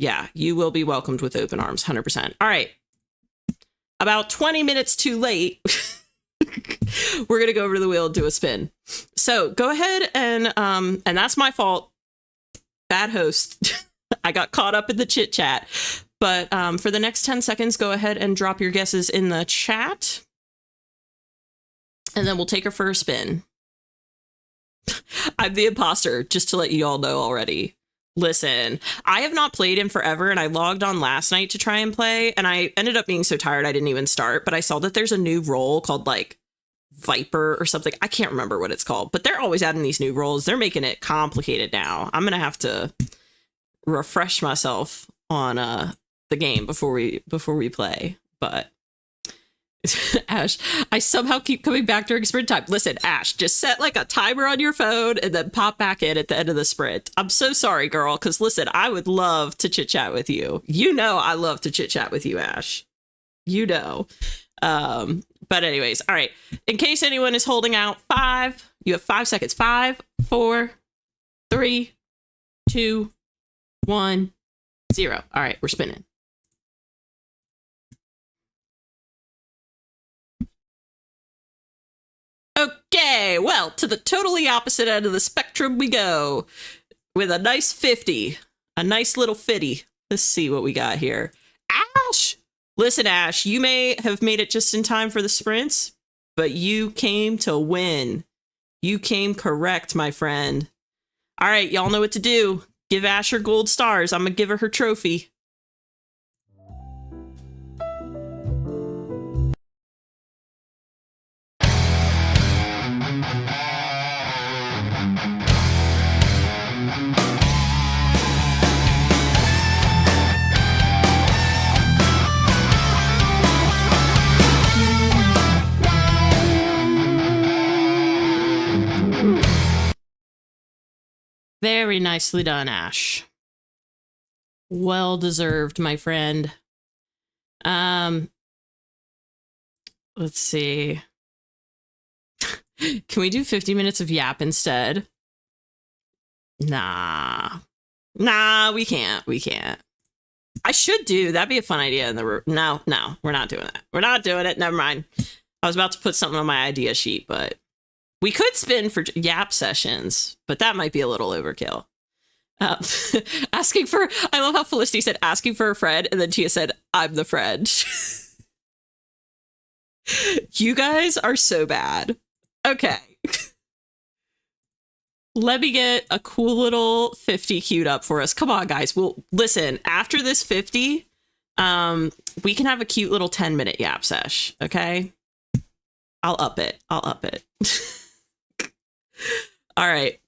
Yeah, you will be welcomed with open arms, 100%. All right. About 20 minutes too late, we're going to go over to the wheel and do a spin. So go ahead and that's my fault. Bad host. I got caught up in the chit chat. But for the next 10 seconds, go ahead and drop your guesses in the chat. And then we'll take her for a spin. I'm the imposter, just to let you all know already. Listen, I have not played in forever, and I logged on last night to try and play, and I ended up being so tired I didn't even start, but I saw that there's a new role called, like, Viper or something. I can't remember what it's called, but they're always adding these new roles. They're making it complicated now. I'm going to have to refresh myself on the game before we play, but... Ash, I somehow keep coming back during sprint time. Listen, Ash, just set like a timer on your phone and then pop back in at the end of the sprint. I'm so sorry, girl, because listen, I would love to chit chat with you. You know I love to chit chat with you, Ash. You know. But anyways, all right. In case anyone is holding out, you have 5 seconds. 5, 4, 3, 2, 1, 0. All right, we're spinning. Okay, well, to the totally opposite end of the spectrum we go with a nice 50, a nice little fitty. Let's see what we got here. Ash! Listen, Ash, you may have made it just in time for the sprints, but you came to win. You came correct, my friend. All right, y'all know what to do. Give Ash her gold stars. I'm gonna give her her trophy. Very nicely done, Ash. Well deserved, my friend. Let's see. Can we do 50 minutes of yap instead? Nah, we can't. I should do. That'd be a fun idea in the room. No, we're not doing that. We're not doing it. Never mind. I was about to put something on my idea sheet, but we could spin for yap sessions, but that might be a little overkill. Asking for, I love how Felicity said asking for a friend, and then Tia said, I'm the friend. You guys are so bad. Okay. Let me get a cool little 50 queued up for us. Come on, guys. Well, listen, after this 50, we can have a cute little 10-minute yap sesh, okay? I'll up it. All right.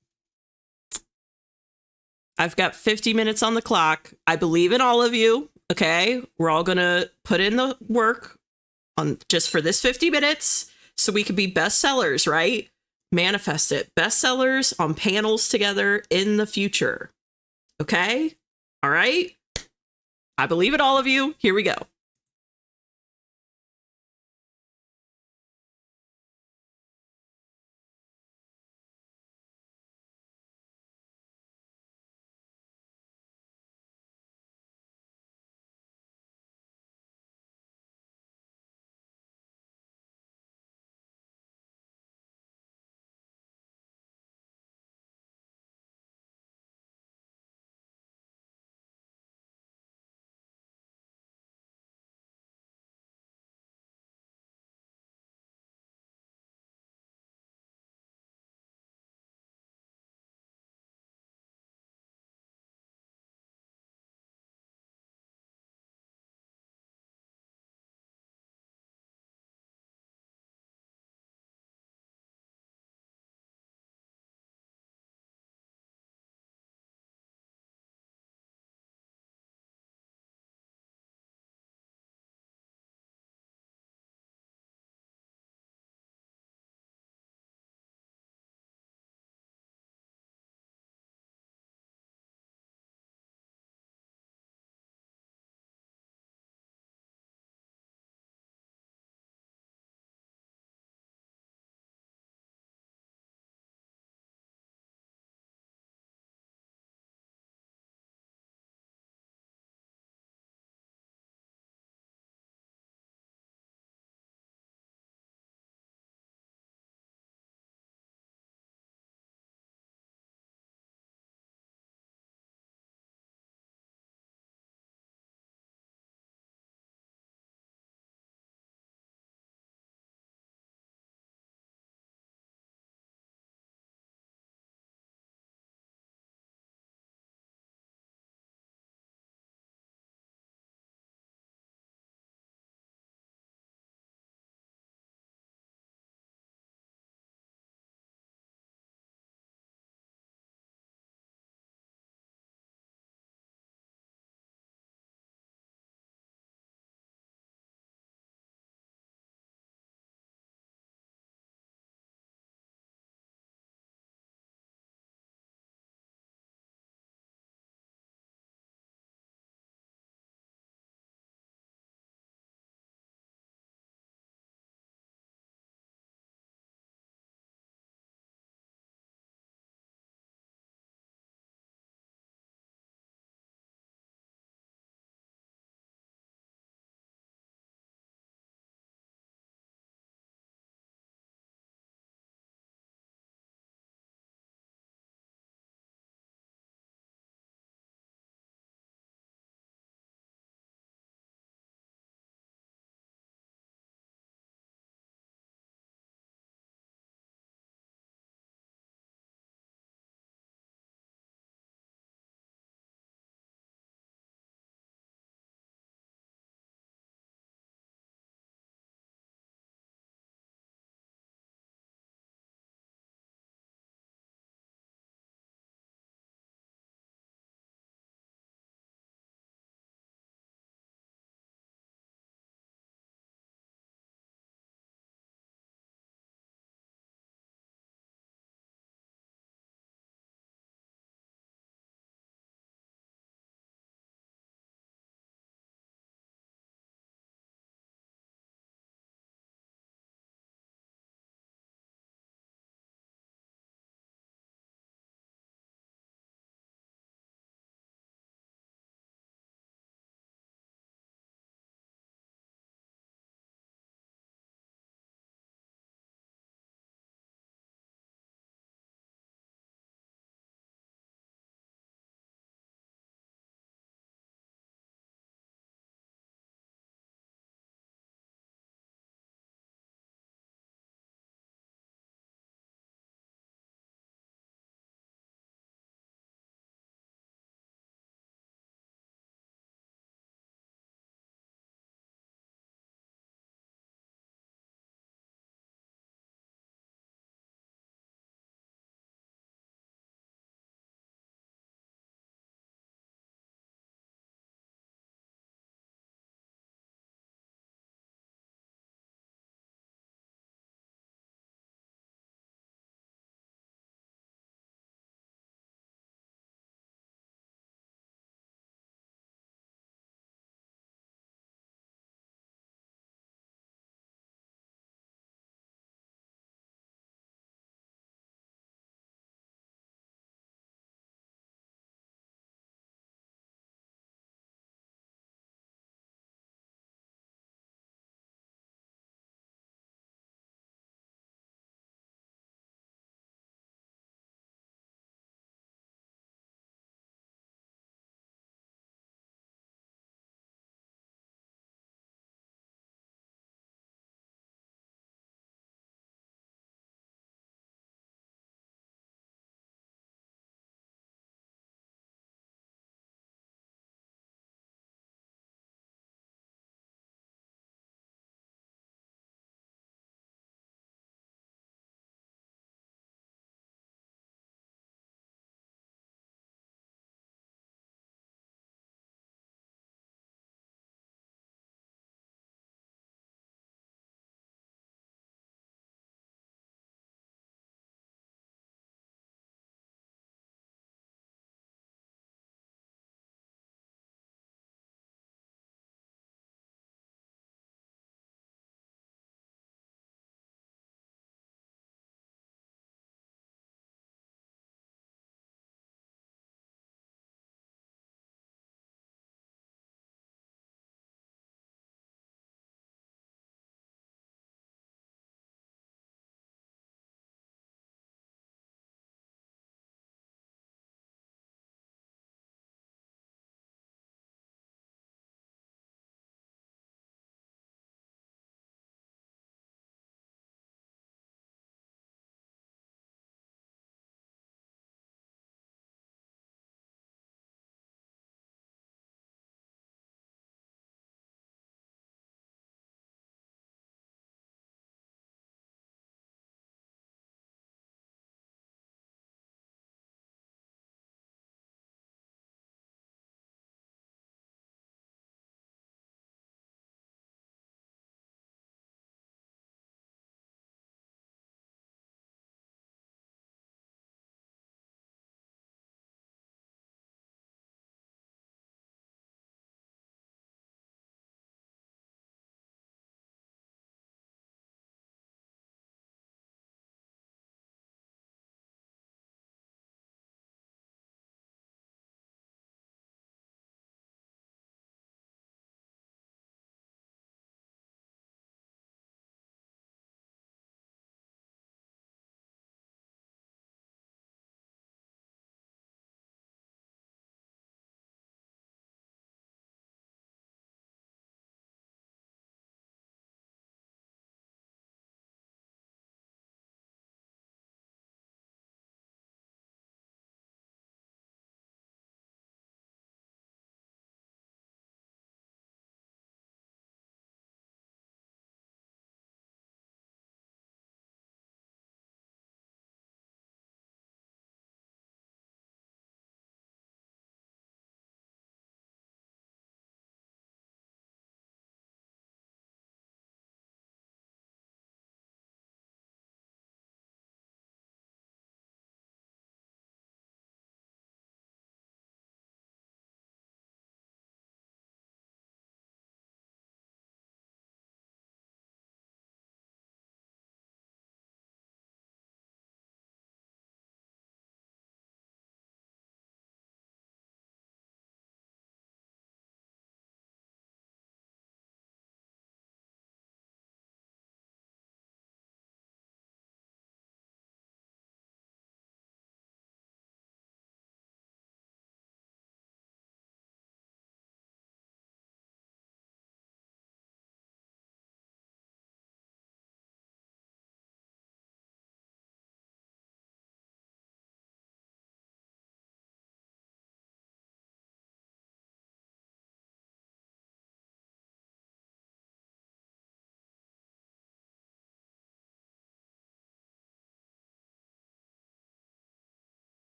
I've got 50 minutes on the clock. I believe in all of you, okay? We're all gonna put in the work on just for this 50 minutes so we can be bestsellers, right? Manifest it. Bestsellers on panels together in the future. Okay? All right? I believe in all of you. Here we go.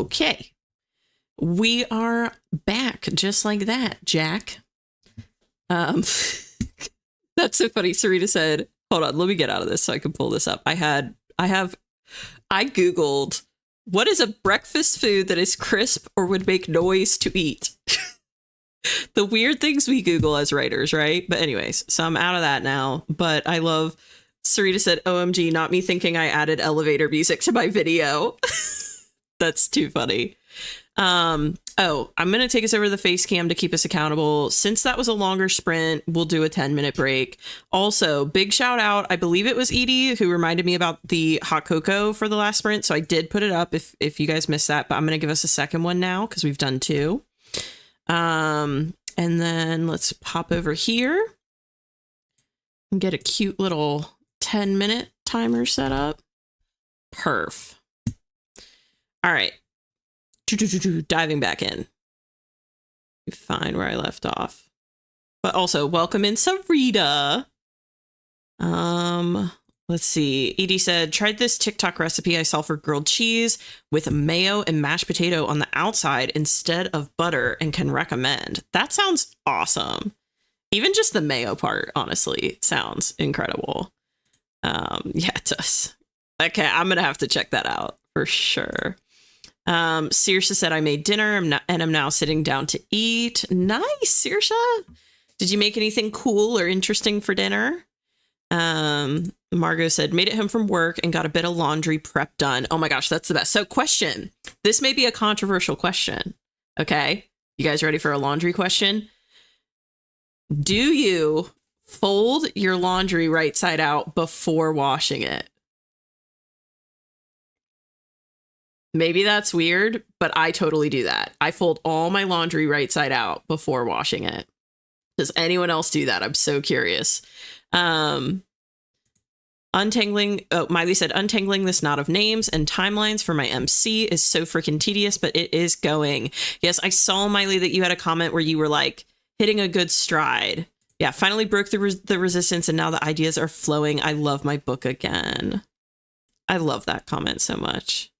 Okay. We are back just like that, Jack. That's so funny. Sarita said, hold on, let me get out of this so I can pull this up. I Googled, what is a breakfast food that is crisp or would make noise to eat? The weird things we Google as writers, right? But anyways, so I'm out of that now. But I love, Sarita said, OMG, not me thinking I added elevator music to my video. That's too funny. Oh, I'm going to take us over to the face cam to keep us accountable. Since that was a longer sprint, we'll do a 10-minute break. Also, big shout out. I believe it was Edie who reminded me about the hot cocoa for the last sprint. So I did put it up if you guys missed that, but I'm going to give us a second one now because we've done 2. And then let's pop over here and get a cute little 10-minute timer set up. Perf. All right. Diving back in. Find where I left off. But also, welcome in Sarita. Let's see. Edie said, tried this TikTok recipe I saw for grilled cheese with mayo and mashed potato on the outside instead of butter and can recommend. That sounds awesome. Even just the mayo part, honestly, sounds incredible. Yeah, it does. Okay, I'm going to have to check that out for sure. Saoirse said, I made dinner and I'm now sitting down to eat. Nice, Saoirse. Did you make anything cool or interesting for dinner? Margot said, made it home from work and got a bit of laundry prep done. Oh my gosh, that's the best. So question, this may be a controversial question. Okay. You guys ready for a laundry question? Do you fold your laundry right side out before washing it? Maybe that's weird, but I totally do that. I fold all my laundry right side out before washing it. Does anyone else do that? I'm so curious. Untangling. Oh, Miley said, untangling this knot of names and timelines for my MC is so freaking tedious, but it is going. Yes, I saw, Miley, that you had a comment where you were like hitting a good stride. Yeah, finally broke the resistance and now the ideas are flowing. I love my book again. I love that comment so much.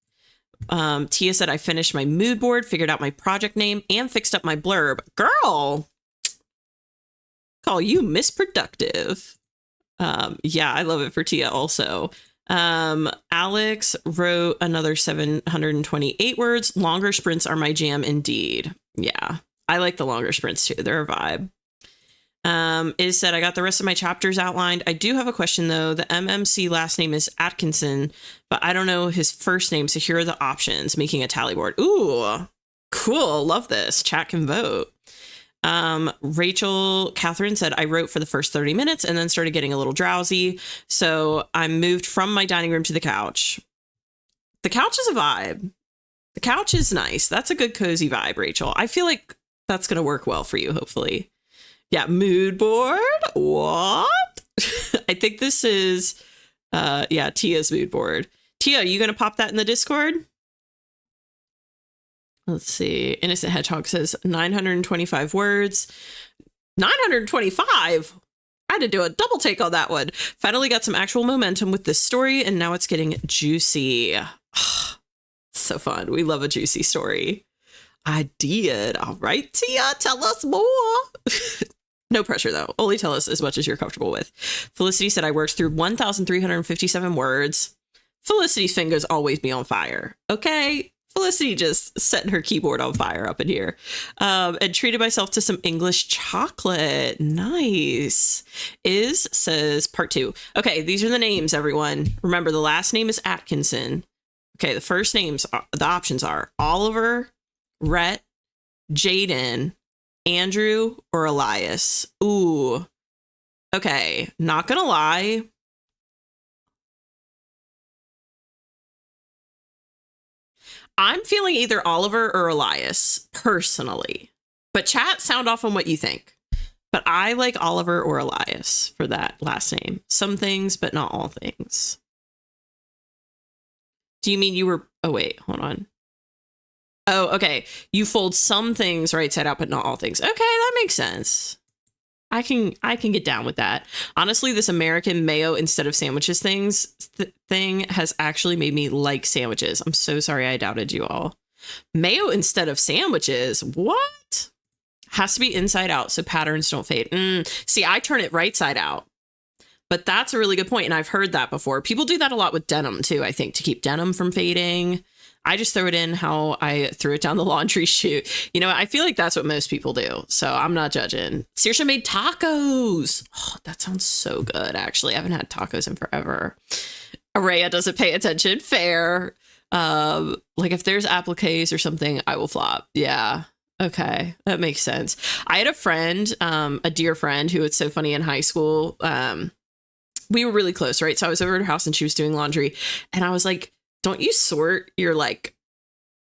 Tia said, I finished my mood board, figured out my project name, and fixed up my blurb. Girl, call you misproductive. Yeah, I love it for Tia also. Alex wrote another 728 words. Longer sprints are my jam indeed. Yeah, I like the longer sprints too. They're a vibe. Is said, I got the rest of my chapters outlined. I do have a question though. The MMC last name is Atkinson, but I don't know his first name. So here are the options, making a tally board. Ooh, cool. Love this. Chat can vote. Rachel Catherine said, I wrote for the first 30 minutes and then started getting a little drowsy. So I moved from my dining room to the couch. The couch is a vibe. The couch is nice. That's a good cozy vibe, Rachel. I feel like that's going to work well for you, hopefully. Yeah, mood board. What? I think this is, yeah, Tia's mood board. Tia, you going to pop that in the Discord? Let's see. Innocent Hedgehog says 925 words. 925? I had to do a double take on that one. Finally got some actual momentum with this story, and now it's getting juicy. So fun. We love a juicy story. I did. All right, Tia, tell us more. No pressure, though. Only tell us as much as you're comfortable with. Felicity said, I worked through 1,357 words. Felicity's fingers always be on fire. Okay? Felicity just setting her keyboard on fire up in here. And treated myself to some English chocolate. Nice. Is says part 2. Okay, these are the names, everyone. Remember, the last name is Atkinson. Okay, the first names, the options are Oliver, Rhett, Jaden, Andrew, or Elias. Ooh. Okay, not gonna lie. I'm feeling either Oliver or Elias, personally. But chat, sound off on what you think. But I like Oliver or Elias for that last name. Some things, but not all things. Do you mean you were... Oh, wait, hold on. Oh, okay. You fold some things right side out, but not all things. Okay, that makes sense. I can get down with that. Honestly, this American mayo instead of sandwiches thing has actually made me like sandwiches. I'm so sorry I doubted you all. Mayo instead of sandwiches. What? Has to be inside out so patterns don't fade. See, I turn it right side out. But that's a really good point, and I've heard that before. People do that a lot with denim, too, I think, to keep denim from fading. I just throw it in how I threw it down the laundry chute. You know, I feel like that's what most people do, so I'm not judging. Saoirse made tacos. Oh, that sounds so good, actually. I haven't had tacos in forever. Araya doesn't pay attention. Fair. Like, if there's appliques or something, I will flop. Yeah. Okay, that makes sense. I had a friend, a dear friend, who was so funny in high school. We were really close, right? So I was over at her house and she was doing laundry. And I was like, don't you sort your like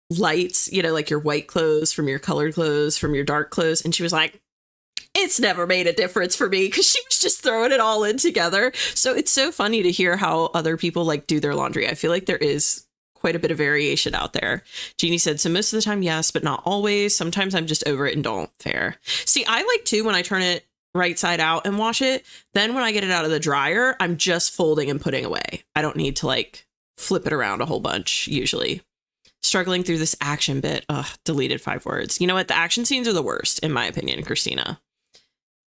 lights, you know, like your white clothes from your colored clothes, from your dark clothes? And she was like, it's never made a difference for me, because she was just throwing it all in together. So it's so funny to hear how other people like do their laundry. I feel like there is quite a bit of variation out there. Jeannie said, so most of the time, yes, but not always. Sometimes I'm just over it and don't. Fair. See, I like too when I turn it right side out and wash it. Then when I get it out of the dryer, I'm just folding and putting away. I don't need to like flip it around a whole bunch usually. Struggling through this action bit. Ugh, deleted 5 words. You know what? The action scenes are the worst, in my opinion, Christina.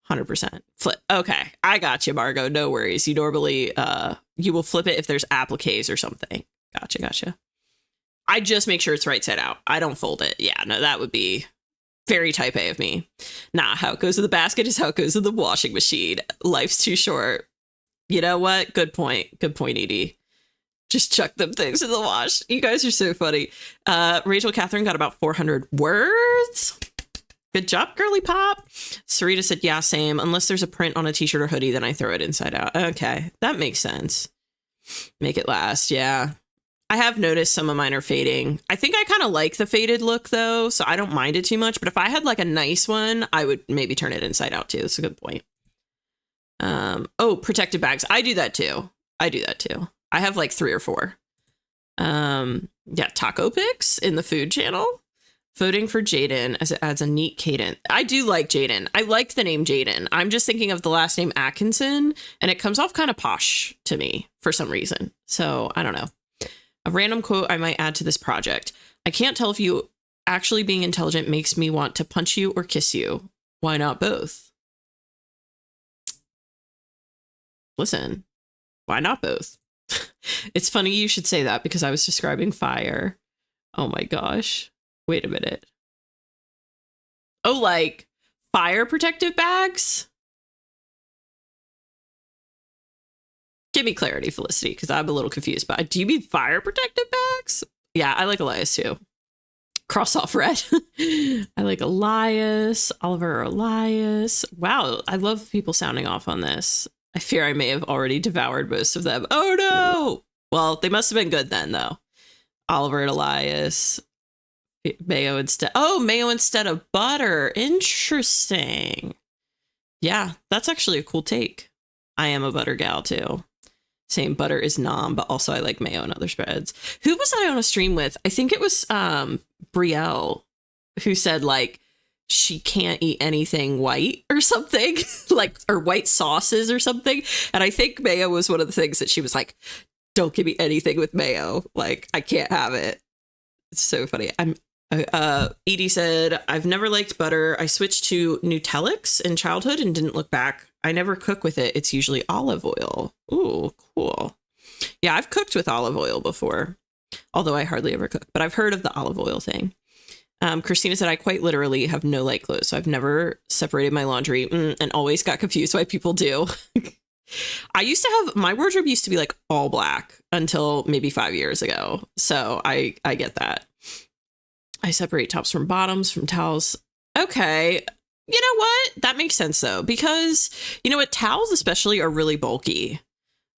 100%. Flip. Okay. I got you, Margot. No worries. You normally, you will flip it if there's appliques or something. Gotcha. I just make sure it's right side out. I don't fold it. Yeah, no, that would be very type A of me. Nah, how it goes in the basket is how it goes in the washing machine. Life's too short. You know what? Good point, Edie. Just chuck them things in the wash. You guys are so funny. Rachel Catherine got about 400 words. Good job, girly pop. Sarita said, yeah, same. Unless there's a print on a t-shirt or hoodie, then I throw it inside out. Okay, that makes sense. Make it last, yeah. I have noticed some of mine are fading. I think I kind of like the faded look, though, so I don't mind it too much. But if I had like a nice one, I would maybe turn it inside out, too. That's a good point. Oh, protective bags. I do that, too. I have like 3 or 4. Yeah, taco pics in the food channel. Voting for Jaden as it adds a neat cadence. I do like Jaden. I like the name Jaden. I'm just thinking of the last name Atkinson, and it comes off kind of posh to me for some reason. So I don't know. A random quote I might add to this project. I can't tell if you actually being intelligent makes me want to punch you or kiss you. Why not both? Listen, why not both? It's funny you should say that because I was describing fire. Oh my gosh. Wait a minute. Oh, like fire protective bags? Give me clarity, Felicity, because I'm a little confused. But do you mean fire protective bags? Yeah, I like Elias too. Cross off red. I like Elias, Oliver or Elias. Wow, I love people sounding off on this. I fear I may have already devoured most of them. Oh no! Well, they must have been good then, though. Oliver and Elias. Mayo instead. Oh, mayo instead of butter. Interesting. Yeah, that's actually a cool take. I am a butter gal too. Same, butter is nom, but also I like mayo and other spreads. Who was I on a stream with? I think it was Brielle, who said like she can't eat anything white or something, like, or white sauces or something. And I think mayo was one of the things that she was like, don't give me anything with mayo. Like, I can't have it. It's so funny. Edie said, I've never liked butter. I switched to Nutellix in childhood and didn't look back. I never cook with it. It's usually olive oil. Ooh, cool. Yeah, I've cooked with olive oil before, although I hardly ever cook, but I've heard of the olive oil thing. Christina said, I quite literally have no light clothes, so I've never separated my laundry and always got confused why people do. I used to have, my wardrobe used to be like all black until maybe 5 years ago. So I get that. I separate tops from bottoms from towels. Okay. You know what? That makes sense, though, because, you know what? Towels especially are really bulky.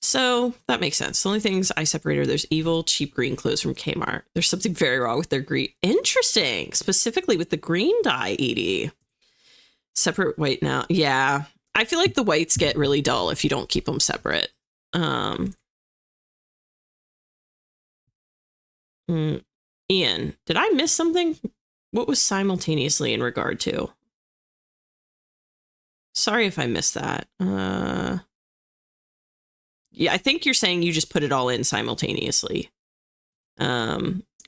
So that makes sense. The only things I separate are those evil, cheap green clothes from Kmart. There's something very wrong with their green. Interesting. Specifically with the green dye, Edie. Separate white now. Yeah. I feel like the whites get really dull if you don't keep them separate. Ian, did I miss something? What was simultaneously in regard to? Sorry if I missed that. Yeah, I think you're saying you just put it all in simultaneously.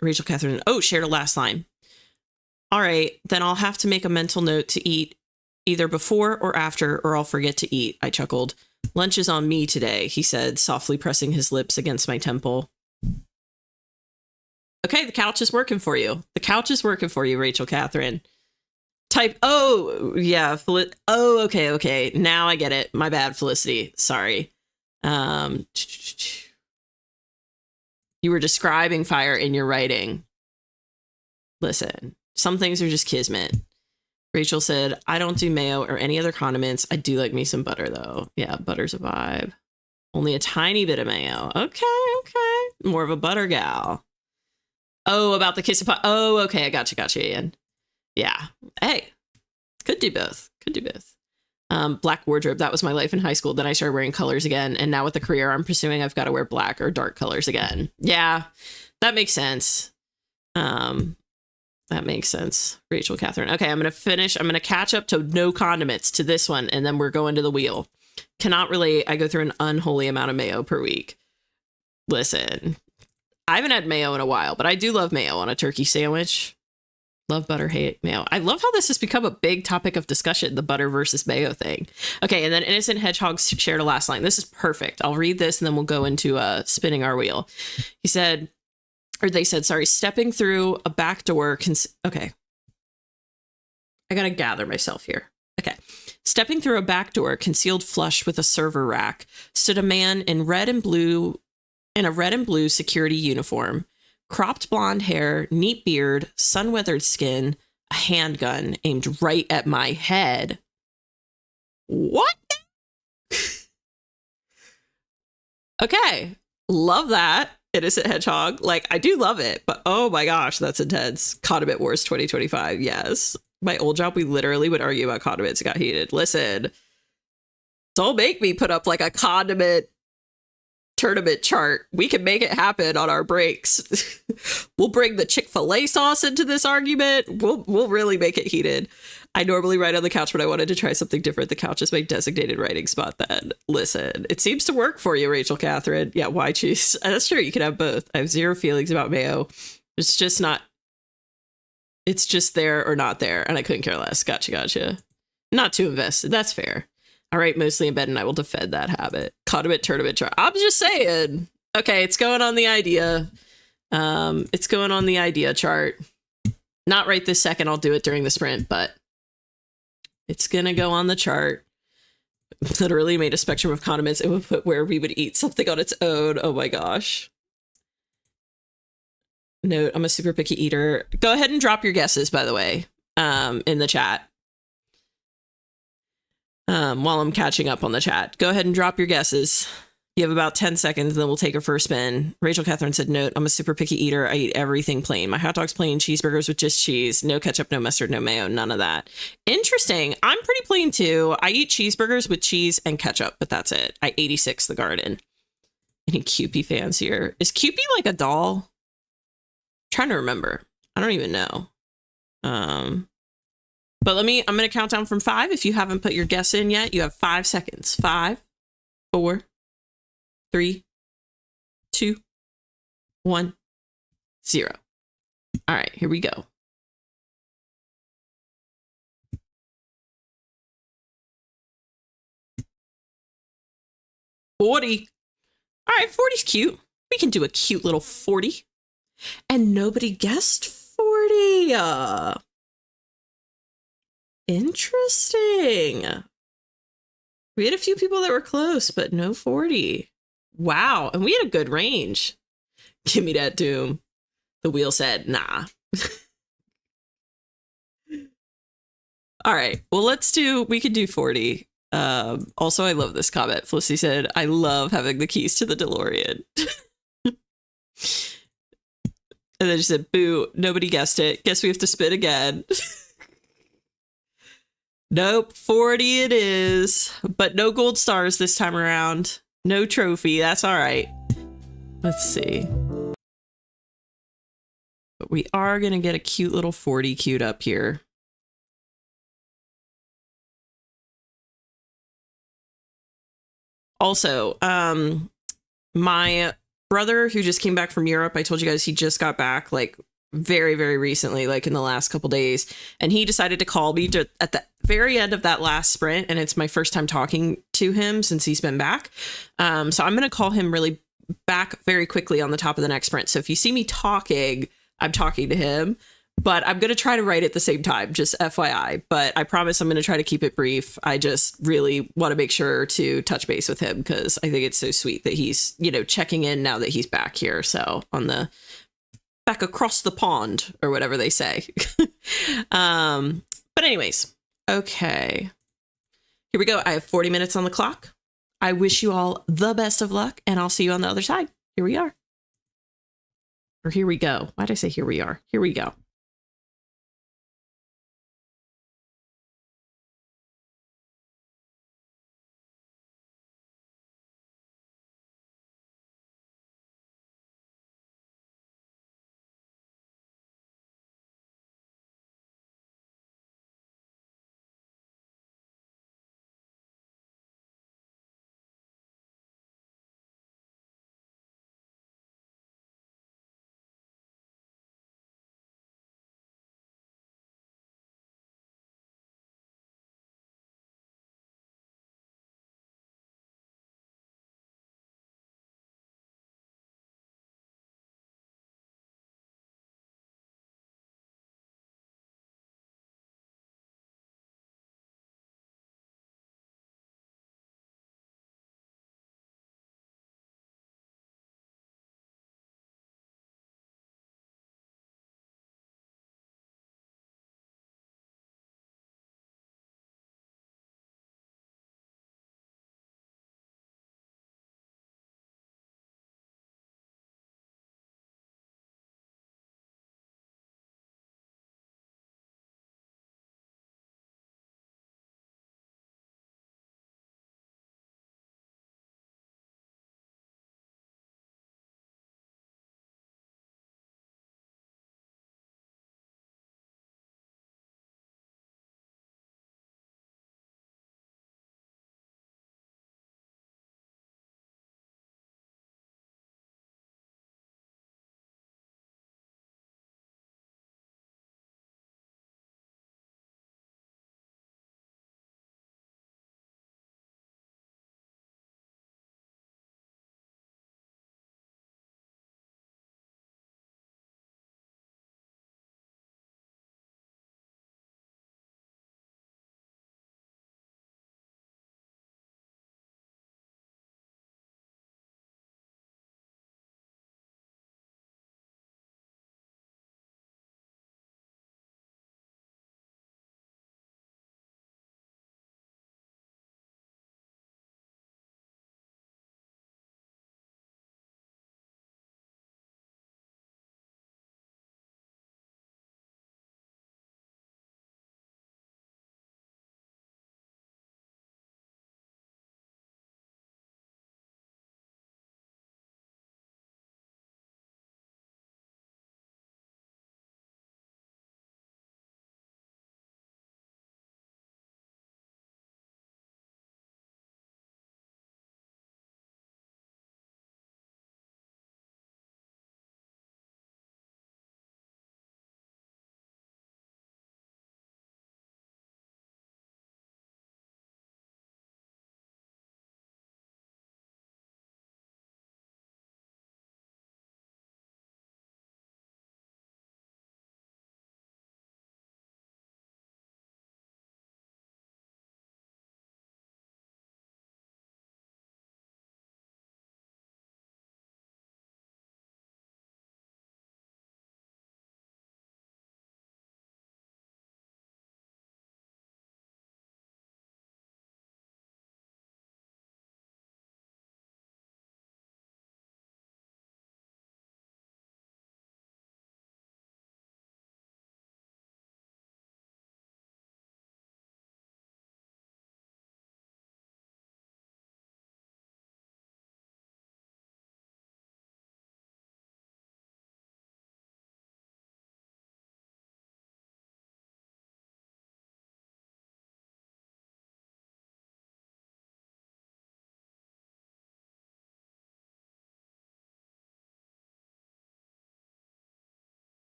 Rachel Catherine. Oh, shared a last line. All right, then I'll have to make a mental note to eat either before or after, or I'll forget to eat. I chuckled. Lunch is on me today, he said, softly pressing his lips against my temple. Okay, the couch is working for you. The couch is working for you, Rachel Catherine. Type, oh, yeah. Oh, okay. Now I get it. My bad, Felicity. Sorry. You were describing fire in your writing. Listen, some things are just kismet. Rachel said, I don't do mayo or any other condiments. I do like me some butter, though. Yeah, butter's a vibe. Only a tiny bit of mayo. Okay. More of a butter gal. Oh, about the kiss of pot. Oh, okay. I gotcha. And yeah. Hey, could do both. Black wardrobe. That was my life in high school. Then I started wearing colors again. And now with the career I'm pursuing, I've got to wear black or dark colors again. Yeah, that makes sense. That makes sense, Rachel Catherine. Okay, I'm going to finish. I'm going to catch up to no condiments to this one, and then we're going to the wheel. Cannot relate. I go through an unholy amount of mayo per week. Listen, I haven't had mayo in a while, but I do love mayo on a turkey sandwich. Love butter, hate mayo. I love how this has become a big topic of discussion, the butter versus mayo thing. Okay, and then Innocent Hedgehog shared a last line. This is perfect. I'll read this, and then we'll go into spinning our wheel. He said... Or they said, sorry, stepping through a back door. Okay. I got to gather myself here. Okay. Stepping through a back door concealed flush with a server rack stood a man in a red and blue security uniform, cropped blonde hair, neat beard, sun-weathered skin, a handgun aimed right at my head. What? Okay. Love that. Innocent Hedgehog. Like, I do love it, but oh my gosh, that's intense. Condiment Wars 2025. Yes. My old job, we literally would argue about condiments. It got heated. Listen, don't make me put up like a condiment tournament chart. We can make it happen on our breaks. We'll bring the Chick-fil-A sauce into this argument. We'll really make it heated. I normally write on the couch, but I wanted to try something different. The couch is my designated writing spot then. Listen, it seems to work for you, Rachel Catherine. Yeah, why choose? That's true. You can have both. I have zero feelings about mayo. It's just there or not there. And I couldn't care less. Gotcha. Not too invested. That's fair. All right, mostly in bed, and I will defend that habit. Condiment tournament chart. I'm just saying. Okay, it's going on the idea. It's going on the idea chart. Not right this second. I'll do it during the sprint, but it's gonna go on the chart. Literally made a spectrum of condiments. It would put where we would eat something on its own. Oh my gosh. Note, I'm a super picky eater. Go ahead and drop your guesses, by the way, in the chat. While I'm catching up on the chat, go ahead and drop your guesses. You have about 10 seconds, then we'll take a first spin. Rachel Catherine said, note, I'm a super picky eater. I eat everything plain. My hot dog's plain, cheeseburgers with just cheese. No ketchup, no mustard, no mayo, none of that. Interesting. I'm pretty plain too. I eat cheeseburgers with cheese and ketchup, but that's it. I 86 the garden. Any Cupid fans here? Is Cupid like a doll? I'm trying to remember. I don't even know. But I'm going to count down from 5. If you haven't put your guess in yet, you have 5 seconds. 5, 4, 3, 2, 1, 0. All right, here we go. $40. All right, 40's cute. We can do a cute little 40. And nobody guessed 40. Interesting. We had a few people that were close, but no 40. Wow. And we had a good range. Give me that doom. The wheel said, nah. All right. Well, we could do 40. Also, I love this comment. Felicity said, I love having the keys to the DeLorean. And then she said, boo, nobody guessed it. Guess we have to spin again. Nope, 40 it is. But no gold stars this time around. No trophy. That's all right. Let's see. But we are going to get a cute little 40 queued up here. Also, my brother who just came back from Europe. I told you guys he just got back like very, very recently, like in the last couple days. And he decided to call me at the very end of that last sprint. And it's my first time talking to him since he's been back. So I'm going to call him really back very quickly on the top of the next sprint. So if you see me talking, I'm talking to him. But I'm going to try to write at the same time, just FYI. But I promise I'm going to try to keep it brief. I just really want to make sure to touch base with him because I think it's so sweet that he's, you know, checking in now that he's back here. So on the back across the pond or whatever they say. But anyways, okay. Here we go. I have 40 minutes on the clock. I wish you all the best of luck and I'll see you on the other side. Here we are. Or here we go. Why did I say here we are? Here we go.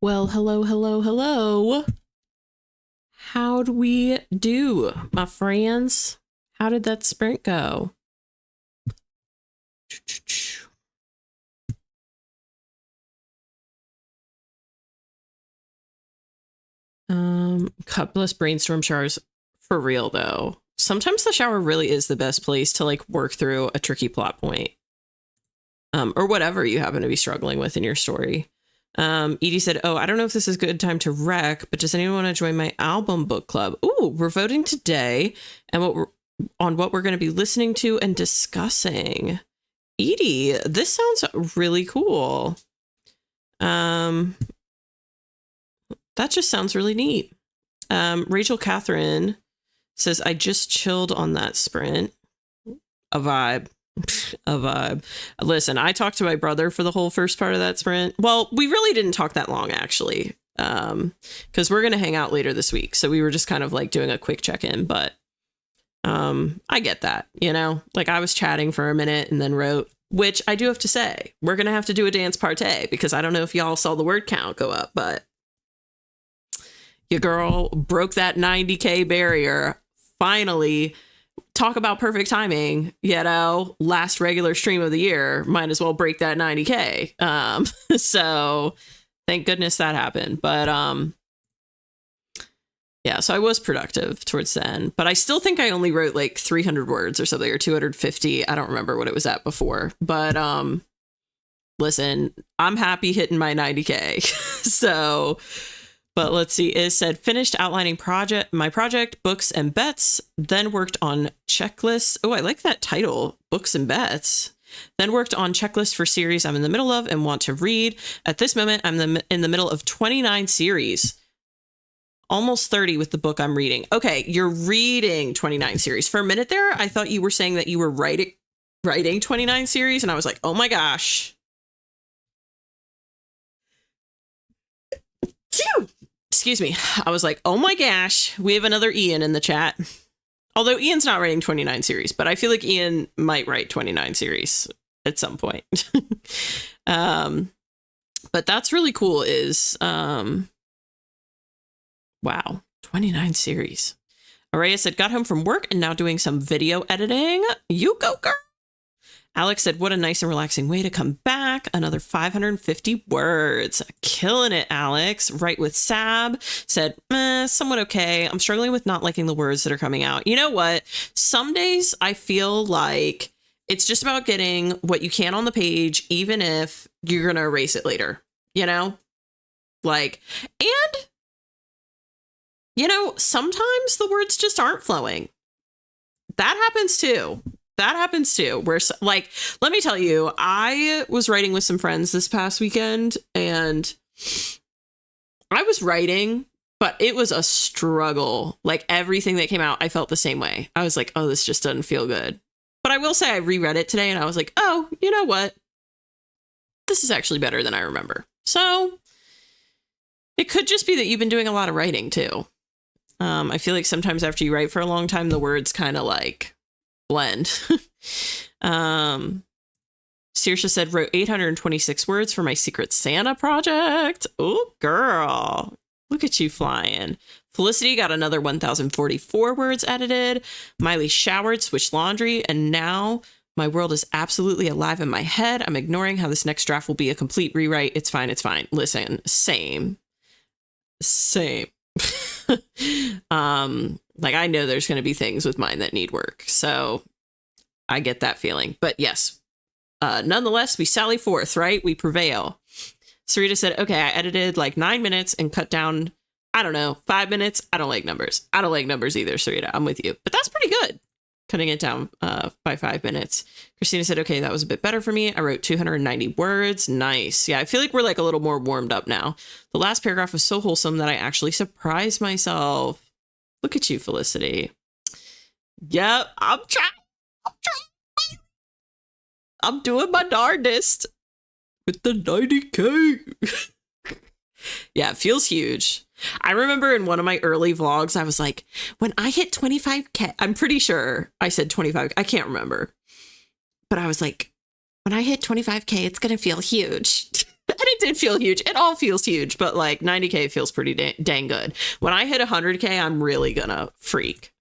Well, hello, hello, hello. How'd we do, my friends? How did that sprint go? Cupless brainstorm showers for real, though. Sometimes the shower really is the best place to like work through a tricky plot point. Or whatever you happen to be struggling with in your story. Edie said, oh, I don't know if this is a good time to rec, but does anyone want to join my album book club? Ooh, we're voting today and what we're going to be listening to and discussing. Edie, this sounds really cool. That just sounds really neat. Rachel Catherine says, I just chilled on that sprint. A vibe. A vibe. Listen, I talked to my brother for the whole first part of that sprint. Well, we really didn't talk that long, actually, because we're going to hang out later this week. So we were just kind of like doing a quick check-in. But I get that, you know, like I was chatting for a minute and then wrote, which I do have to say, we're going to have to do a dance partay because I don't know if y'all saw the word count go up, but your girl broke that 90K barrier. Finally. Talk about perfect timing, you know, last regular stream of the year, might as well break that 90K. So thank goodness that happened. But yeah, so I was productive towards the end, but I still think I only wrote like 300 words or something, or 250. I don't remember what it was at before, but listen, I'm happy hitting my 90K. So but let's see, it said finished outlining my project, books and bets, then worked on checklists. Oh, I like that title, books and bets. Then worked on checklists for series I'm in the middle of and want to read. At this moment, I'm in the middle of 29 series, almost 30 with the book I'm reading. Okay, you're reading 29 series. For a minute there, I thought you were saying that you were writing 29 series, and I was like, oh my gosh. Phew! Excuse me. I was like, oh my gosh, we have another Ian in the chat. Although Ian's not writing 29 series, but I feel like Ian might write 29 series at some point. But that's really cool wow, 29 series. Araya said, got home from work and now doing some video editing. You go, girl. Alex said, what a nice and relaxing way to come back. Another 550 words. Killing it, Alex. Right with Sab. Said, somewhat okay. I'm struggling with not liking the words that are coming out. You know what? Some days I feel like it's just about getting what you can on the page, even if you're going to erase it later. You know? Like, and, you know, sometimes the words just aren't flowing. That happens too. Where, like, let me tell you, I was writing with some friends this past weekend and I was writing, but it was a struggle. Like everything that came out, I felt the same way. I was like, oh, this just doesn't feel good. But I will say I reread it today and I was like, oh, you know what? This is actually better than I remember. So it could just be that you've been doing a lot of writing too. I feel like sometimes after you write for a long time, the words kind of like blend. Saoirse said, wrote 826 words for my Secret Santa project. Oh, girl. Look at you flying. Felicity got another 1,044 words edited. Miley showered, switched laundry, and now my world is absolutely alive in my head. I'm ignoring how this next draft will be a complete rewrite. It's fine. It's fine. Listen, same. Like I know there's going to be things with mine that need work. So I get that feeling. But yes, nonetheless, we sally forth, right? We prevail. Sarita said, okay, I edited like 9 minutes and cut down, I don't know, 5 minutes. I don't like numbers. I don't like numbers either, Sarita. I'm with you. But that's pretty good. Cutting it down by 5 minutes. Christina said, okay, that was a bit better for me. I wrote 290 words. Nice. Yeah, I feel like we're like a little more warmed up now. The last paragraph was so wholesome that I actually surprised myself. Look at you, Felicity. Yep, I'm trying. I'm doing my darndest with the 90K. Yeah, it feels huge. I remember in one of my early vlogs, I was like, when I hit 25K, I'm pretty sure I said 25. I can't remember. But I was like, when I hit 25K, it's going to feel huge. And it it did feel huge. It all feels huge, but like 90K feels pretty dang good. When I hit 100K, I'm really gonna freak.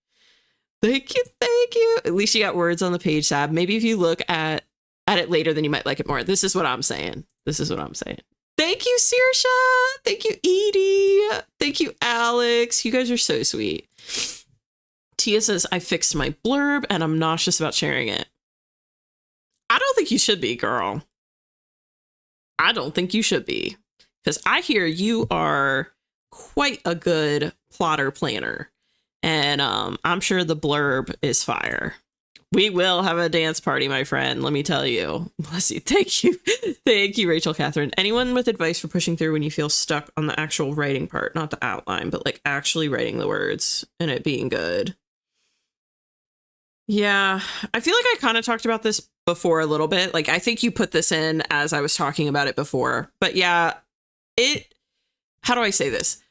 Thank you, thank you. At least you got words on the page, Sab. Maybe if you look at it later, then you might like it more. This is what I'm saying. This is what I'm saying. Thank you, Sirsha. Thank you, Edie. Thank you, Alex. You guys are so sweet. Tia says, I fixed my blurb and I'm nauseous about sharing it. I don't think you should be, girl. I don't think you should be. Because I hear you are quite a good plotter planner. And I'm sure the blurb is fire. We will have a dance party, my friend. Let me tell you. Bless you. Thank you. Thank you, Rachel Catherine. Anyone with advice for pushing through when you feel stuck on the actual writing part, not the outline, but like actually writing the words and it being good? Yeah, I feel like I kind of talked about this before a little bit. Like, I think you put this in as I was talking about it before. But yeah, how do I say this?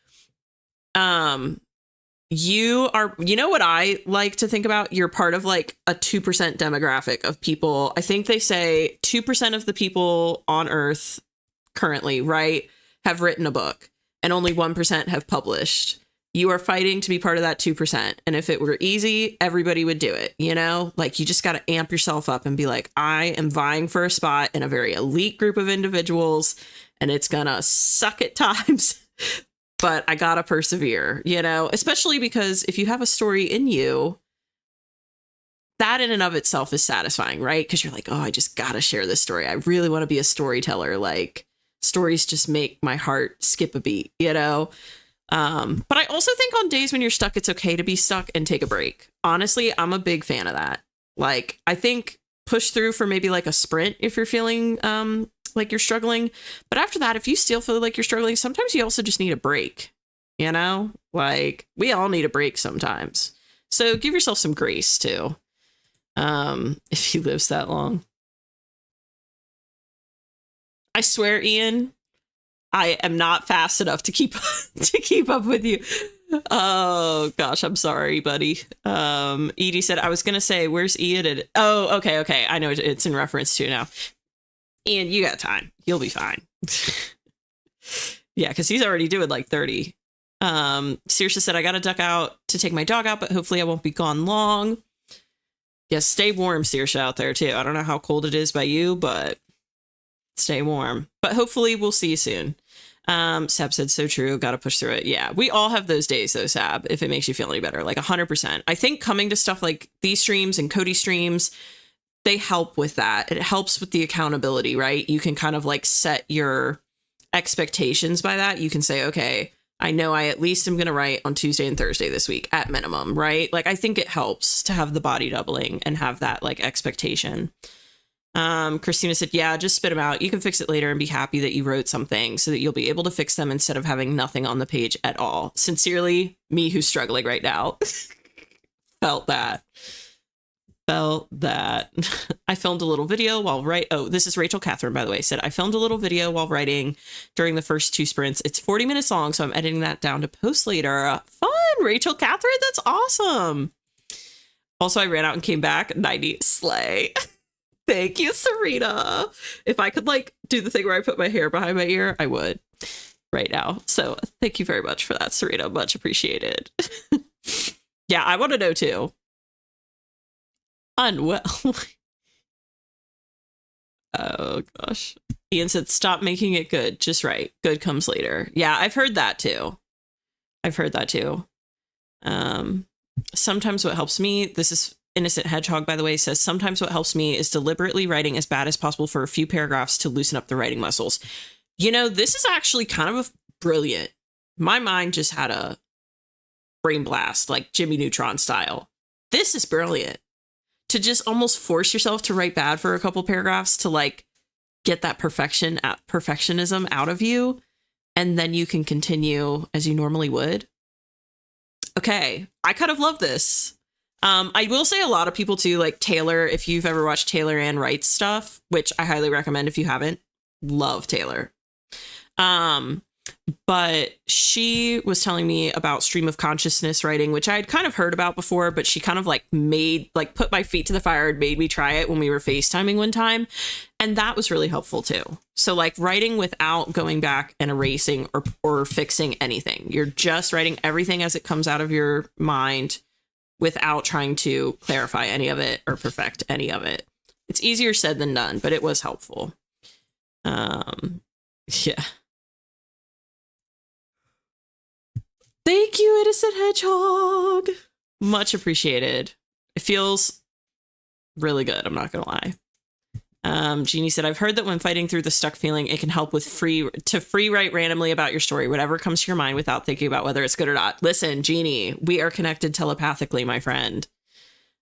You know what I like to think about? You're part of like a 2% demographic of people. I think they say 2% of the people on Earth currently, right, have written a book and only 1% have published. You are fighting to be part of that 2%. And if it were easy, everybody would do it. You know, like you just got to amp yourself up and be like, I am vying for a spot in a very elite group of individuals and it's going to suck at times. But I gotta persevere, you know, especially because if you have a story in you, that in and of itself is satisfying, right? Because you're like, oh, I just gotta share this story. I really want to be a storyteller. Like, stories just make my heart skip a beat, you know? But I also think on days when you're stuck, it's okay to be stuck and take a break. Honestly, I'm a big fan of that. Like, I think push through for maybe like a sprint if you're feeling like you're struggling. But after that, if you still feel like you're struggling, sometimes you also just need a break, you know, like we all need a break sometimes. So give yourself some grace too. If he lives that long. I swear, Ian, I am not fast enough to keep up with you. Oh gosh, I'm sorry, buddy. Edie said, I was gonna say, where's Ian? Oh, okay. I know it's in reference to now. Ian, you got time. You'll be fine. Yeah, because he's already doing like 30. Saoirse said, I got to duck out to take my dog out, but hopefully I won't be gone long. Yes, stay warm, Saoirse, out there too. I don't know how cold it is by you, but stay warm. But hopefully we'll see you soon. Sab said, so true. Got to push through it. Yeah, we all have those days though, Sab, if it makes you feel any better. Like 100%. I think coming to stuff like these streams and Cody streams, they help with that. It helps with the accountability, right? You can kind of like set your expectations by that. You can say, okay, I know I at least am going to write on Tuesday and Thursday this week at minimum, right? Like, I think it helps to have the body doubling and have that like expectation. Christina said, yeah, just spit them out. You can fix it later and be happy that you wrote something so that you'll be able to fix them instead of having nothing on the page at all. Sincerely, me who's struggling right now. Felt that. I filmed a little video while this is Rachel Catherine, by the way, said I filmed a little video while writing during the first 2 sprints. It's 40 minutes long, so I'm editing that down to post later. Fun, Rachel Catherine, that's awesome. Also, I ran out and came back. 90 slay. Thank you, Serena. If I could like do the thing where I put my hair behind my ear, I would right now. So thank you very much for that, Serena. Much appreciated. Yeah, I want to know too. Unwell. Oh gosh. Ian said, stop making it good. Just right. Good comes later. Yeah, I've heard that too. Sometimes what helps me, this is Innocent Hedgehog, by the way, says, sometimes what helps me is deliberately writing as bad as possible for a few paragraphs to loosen up the writing muscles. You know, this is actually kind of brilliant. My mind just had a brain blast, like Jimmy Neutron style. This is brilliant. To just almost force yourself to write bad for a couple paragraphs to like get that perfectionism out of you. And then you can continue as you normally would. Okay. I kind of love this. I will say a lot of people too, like Taylor, if you've ever watched Taylor Ann Wright's stuff, which I highly recommend if you haven't, love Taylor. But she was telling me about stream of consciousness writing, which I had kind of heard about before, but she kind of like put my feet to the fire and made me try it when we were FaceTiming one time. And that was really helpful too. So like writing without going back and erasing or fixing anything. You're just writing everything as it comes out of your mind without trying to clarify any of it or perfect any of it. It's easier said than done, but it was helpful. Yeah. Thank you, Innocent Hedgehog. Much appreciated. It feels really good, I'm not gonna lie. Jeannie said, I've heard that when fighting through the stuck feeling, it can help with free write randomly about your story, whatever comes to your mind without thinking about whether it's good or not. Listen, Jeannie, we are connected telepathically, my friend.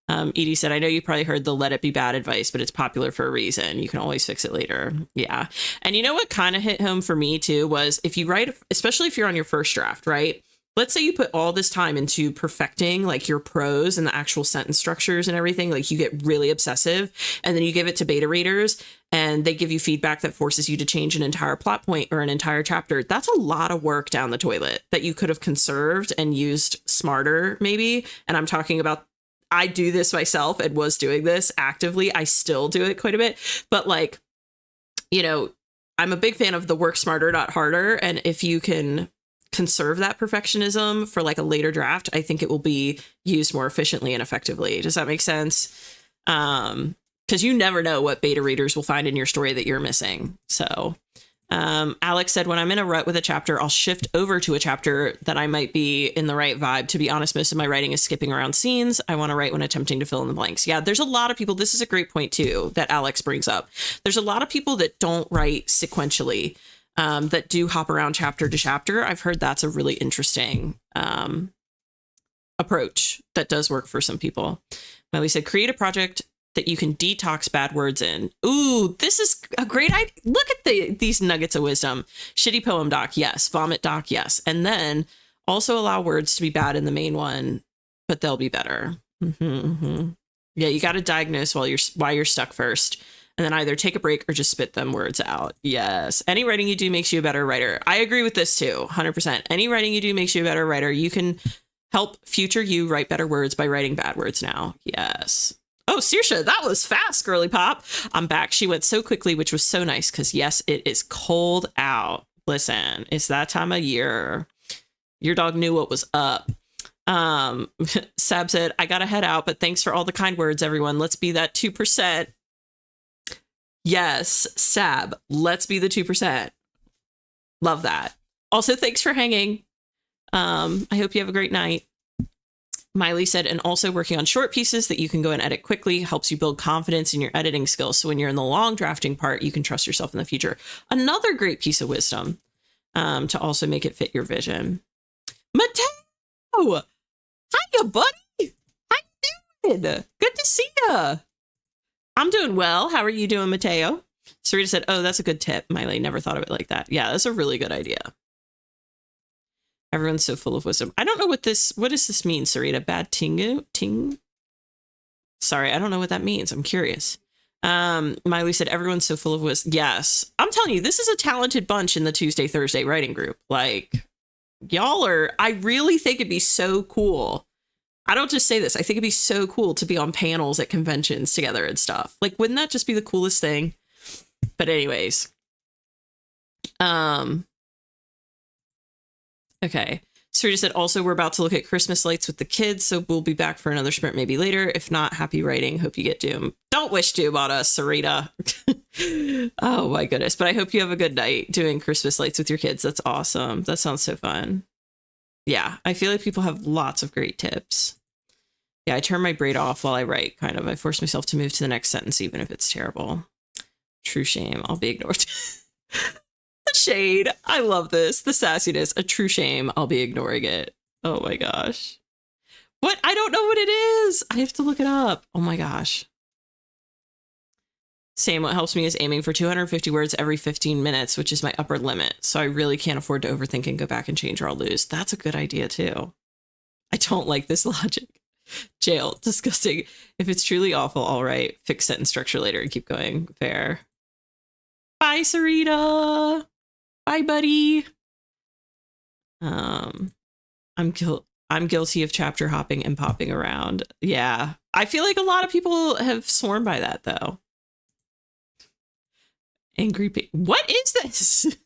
Edie said, I know you probably heard the let it be bad advice, but it's popular for a reason. You can always fix it later. Yeah. And you know what kind of hit home for me too was if you write, especially if you're on your first draft, right? Let's say you put all this time into perfecting like your prose and the actual sentence structures and everything, like you get really obsessive and then you give it to beta readers and they give you feedback that forces you to change an entire plot point or an entire chapter. That's a lot of work down the toilet that you could have conserved and used smarter maybe. And I'm talking about, I do this myself and was doing this actively. I still do it quite a bit, but like, you know, I'm a big fan of the work smarter, not harder. And if you can conserve that perfectionism for like a later draft, I think it will be used more efficiently and effectively. Does that make sense? Because you never know what beta readers will find in your story that you're missing. So Alex said, when I'm in a rut with a chapter, I'll shift over to a chapter that I might be in the right vibe. To be honest, most of my writing is skipping around scenes. I want to write when attempting to fill in the blanks. Yeah, there's a lot of people. This is a great point too that Alex brings up. There's a lot of people that don't write sequentially. That do hop around chapter to chapter. I've heard that's a really interesting approach that does work for some people. Miley said, create a project that you can detox bad words in. Ooh, this is a great idea. Look at these nuggets of wisdom. Shitty poem doc, yes. Vomit doc, yes. And then also allow words to be bad in the main one, but they'll be better. Yeah, you got to diagnose why you're stuck first. And then either take a break or just spit them words out. Yes. Any writing you do makes you a better writer. I agree with this too, 100%. Any writing you do makes you a better writer. You can help future you write better words by writing bad words now. Yes. Oh, Saoirse, that was fast, girly pop. I'm back. She went so quickly, which was so nice because yes, it is cold out. Listen, it's that time of year. Your dog knew what was up. Sab said, I gotta head out, but thanks for all the kind words, everyone. Let's be that 2%. Yes, Sab, let's be the 2%. Love that. Also, thanks for hanging. I hope you have a great night. Miley said, and also working on short pieces that you can go and edit quickly helps you build confidence in your editing skills. So when you're in the long drafting part, you can trust yourself in the future. Another great piece of wisdom to also make it fit your vision. Mateo! Hiya, buddy! How you doing? Good to see ya. I'm doing well. How are you doing, Mateo? Sarita said, oh, that's a good tip. Miley never thought of it like that. Yeah, that's a really good idea. Everyone's so full of wisdom. I don't know what does this mean, Sarita? Bad ting? Sorry, I don't know what that means. I'm curious. Miley said, everyone's so full of wisdom. Yes. I'm telling you, this is a talented bunch in the Tuesday, Thursday writing group. Like, y'all are, I really think it'd be so cool. I don't just say this. I think it'd be so cool to be on panels at conventions together and stuff. Like, wouldn't that just be the coolest thing? But anyways. Okay. Sarita said, also, we're about to look at Christmas lights with the kids, so we'll be back for another sprint maybe later. If not, happy writing. Hope you get Doom. Don't wish Doom on us, Sarita. Oh, my goodness. But I hope you have a good night doing Christmas lights with your kids. That's awesome. That sounds so fun. Yeah, I feel like people have lots of great tips. Yeah, I turn my braid off while I write, kind of. I force myself to move to the next sentence, even if it's terrible. True shame. I'll be ignored. The shade. I love this. The sassiness. A true shame. I'll be ignoring it. Oh my gosh. What? I don't know what it is. I have to look it up. Oh my gosh. Same. What helps me is aiming for 250 words every 15 minutes, which is my upper limit. So I really can't afford to overthink and go back and change or I'll lose. That's a good idea too. I don't like this logic. Jail. Disgusting. If it's truly awful, all right. Fix sentence structure later and keep going. Fair. Bye, Sarita. Bye, buddy. I'm guilty of chapter hopping and popping around. Yeah. I feel like a lot of people have sworn by that, though. Angry what is this?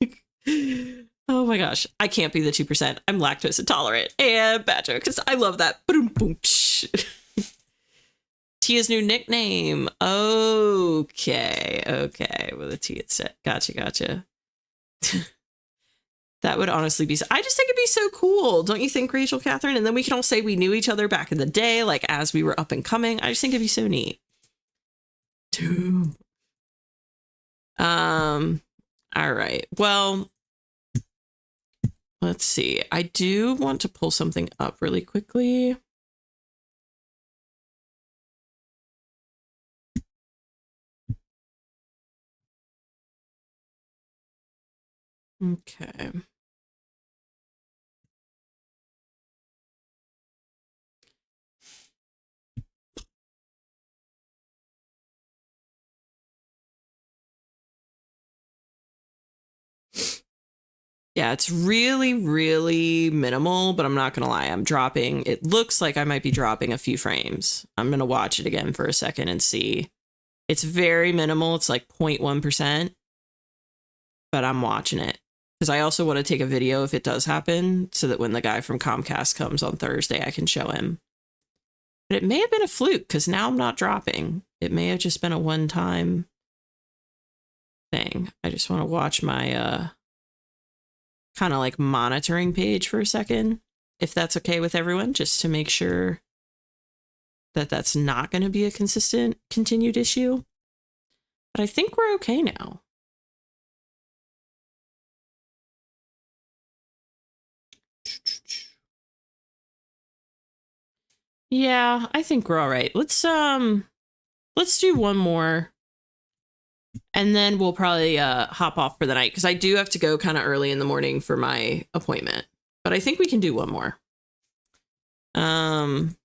Oh my gosh. I can't be the 2%. I'm lactose intolerant. And badger, because I love that. Boom, boom, Tia's new nickname. Okay. Okay. With a Tia set. Gotcha. That would honestly be... I just think it'd be so cool. Don't you think, Rachel, Catherine? And then we can all say we knew each other back in the day, like as we were up and coming. I just think it'd be so neat. Doom. All right. Well, let's see. I do want to pull something up really quickly. Okay. Yeah, it's really, really minimal, but I'm not going to lie. I'm dropping. It looks like I might be dropping a few frames. I'm going to watch it again for a second and see. It's very minimal. It's like 0.1%, but I'm watching it because I also want to take a video if it does happen so that when the guy from Comcast comes on Thursday, I can show him. But it may have been a fluke because now I'm not dropping. It may have just been a one-time thing. I just want to watch my kind of like monitoring page for a second, if that's okay with everyone, just to make sure that that's not going to be a continued issue. But I think we're okay now. Yeah, I think we're all right. Let's do one more. And then we'll probably hop off for the night because I do have to go kind of early in the morning for my appointment. But I think we can do one more. I'm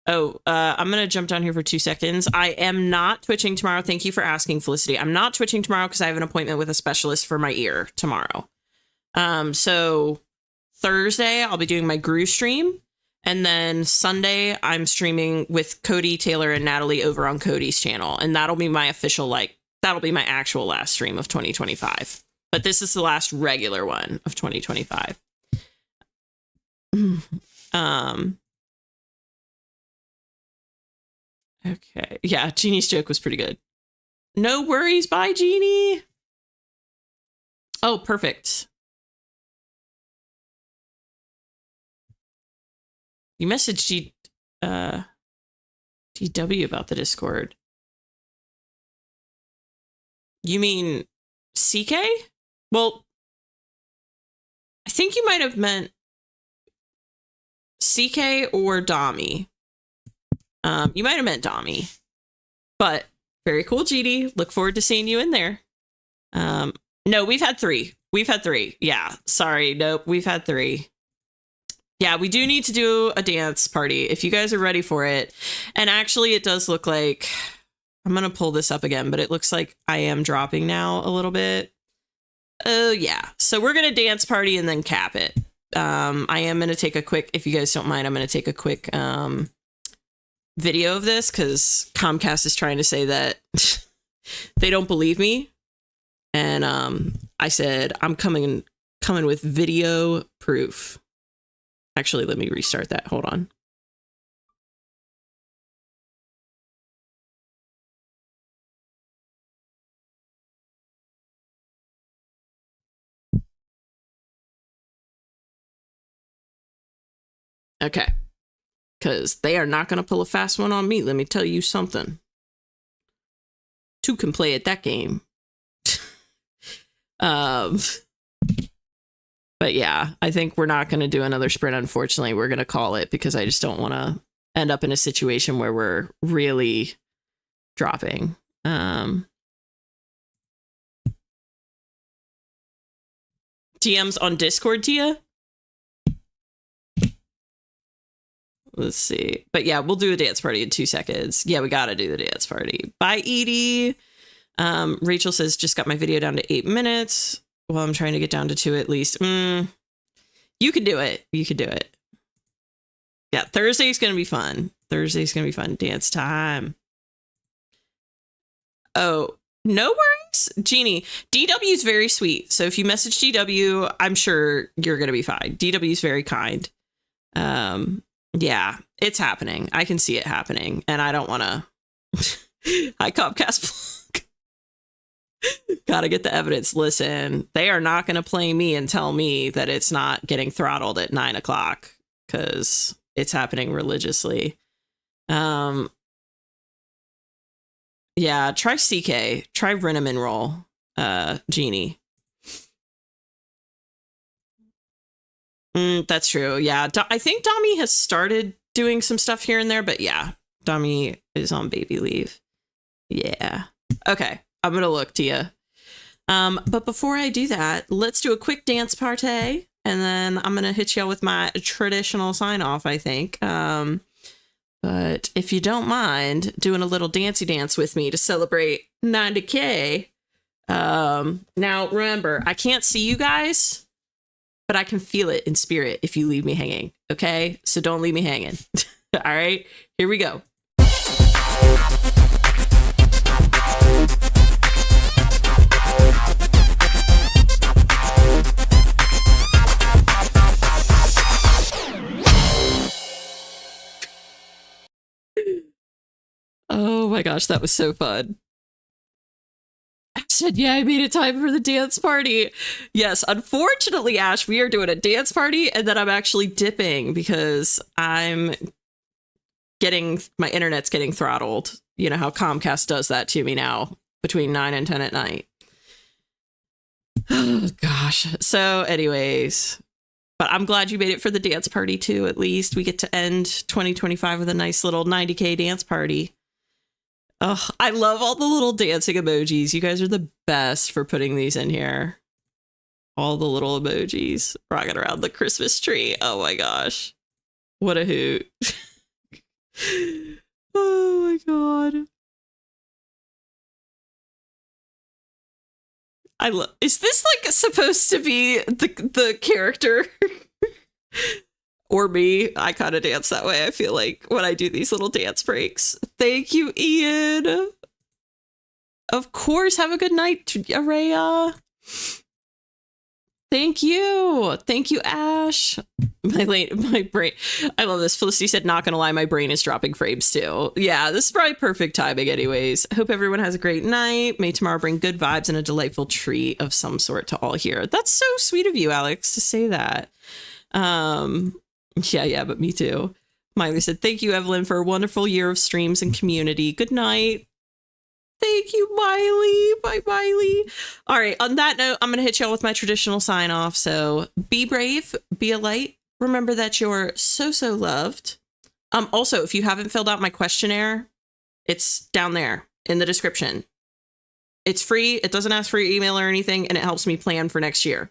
going to jump down here for 2 seconds. I am not Twitching tomorrow. Thank you for asking, Felicity. I'm not Twitching tomorrow because I have an appointment with a specialist for my ear tomorrow. So Thursday, I'll be doing my Gru stream. And then Sunday, I'm streaming with Cody, Taylor, and Natalie over on Cody's channel. And that'll be my official, that'll be my actual last stream of 2025. But this is the last regular one of 2025. Okay. Yeah, Jeannie's joke was pretty good. No worries. Bye, Jeannie. Oh, perfect. You messaged GW about the Discord. You mean CK? Well, I think you might have meant CK or Dami. You might have meant Dami. But very cool, GD. Look forward to seeing you in there. No, we've had 3. We've had 3. Yeah, sorry. Nope, we've had 3. Yeah, we do need to do a dance party if you guys are ready for it. And actually, it does look like... I'm going to pull this up again, but it looks like I am dropping now a little bit. Oh, yeah. So we're going to dance party and then cap it. I am going to take a quick... If you guys don't mind, I'm going to take a quick video of this because Comcast is trying to say that they don't believe me. And I said, I'm coming with video proof. Actually, let me restart that. Hold on. Okay. Because they are not going to pull a fast one on me. Let me tell you something. 2 can play at that game. But yeah, I think we're not going to do another sprint. Unfortunately, we're going to call it because I just don't want to end up in a situation where we're really dropping. DMs on Discord, Tia? Let's see. But yeah, we'll do a dance party in 2 seconds. Yeah, we got to do the dance party. Bye, Edie. Rachel says, just got my video down to 8 minutes. Well, I'm trying to get down to 2 at least. You can do it. You can do it. Yeah, Thursday's going to be fun. Thursday's going to be fun. Dance time. Oh, no worries. Jeannie, DW is very sweet. So if you message DW, I'm sure you're going to be fine. DW is very kind. Yeah, it's happening. I can see it happening. And I don't want to. Hi, Comcast. Gotta get the evidence. Listen, they are not going to play me and tell me that it's not getting throttled at 9 o'clock because it's happening religiously. Yeah, try CK. Try Renamin roll, Jeannie. That's true. Yeah, I think Dami has started doing some stuff here and there, but yeah, Dami is on baby leave. Yeah. Okay, I'm going to look to you. But before I do that, let's do a quick dance party, and then I'm going to hit you with my traditional sign off, I think. But if you don't mind doing a little dancey dance with me to celebrate 90K. Now, remember, I can't see you guys, but I can feel it in spirit if you leave me hanging. Okay, so don't leave me hanging. All right, here we go. Oh my gosh, that was so fun. I said, yeah, I made it time for the dance party. Yes, unfortunately, Ash, we are doing a dance party, and then I'm actually dipping because my internet's getting throttled. You know how Comcast does that to me now between 9 and 10 at night. Oh gosh. So anyways, but I'm glad you made it for the dance party too. At least we get to end 2025 with a nice little 90K dance party. Oh, I love all the little dancing emojis. You guys are the best for putting these in here. All the little emojis rocking around the Christmas tree. Oh my gosh. What a hoot. Oh my god. Is this like supposed to be the character? Or me? I kind of dance that way, I feel like, when I do these little dance breaks. Thank you, Ian. Of course. Have a good night, Araya. Thank you. Thank you, Ash. My brain. I love this. Felicity said, not gonna lie, my brain is dropping frames too. Yeah, this is probably perfect timing anyways. I hope everyone has a great night. May tomorrow bring good vibes and a delightful treat of some sort to all here. That's so sweet of you, Alex, to say that. Yeah, but me too. Miley said, thank you, Evelyn, for a wonderful year of streams and community. Good night. Thank you, Miley. Bye, Miley. All right. On that note, I'm going to hit y'all with my traditional sign off. So be brave, be a light. Remember that you're so loved. Also, if you haven't filled out my questionnaire, it's down there in the description. It's free. It doesn't ask for your email or anything, and it helps me plan for next year.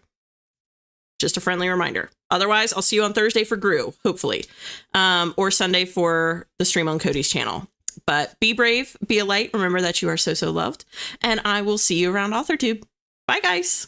Just a friendly reminder. Otherwise, I'll see you on Thursday for Gru, hopefully, or Sunday for the stream on Cody's channel. But be brave, be a light. Remember that you are so loved. And I will see you around AuthorTube. Bye, guys.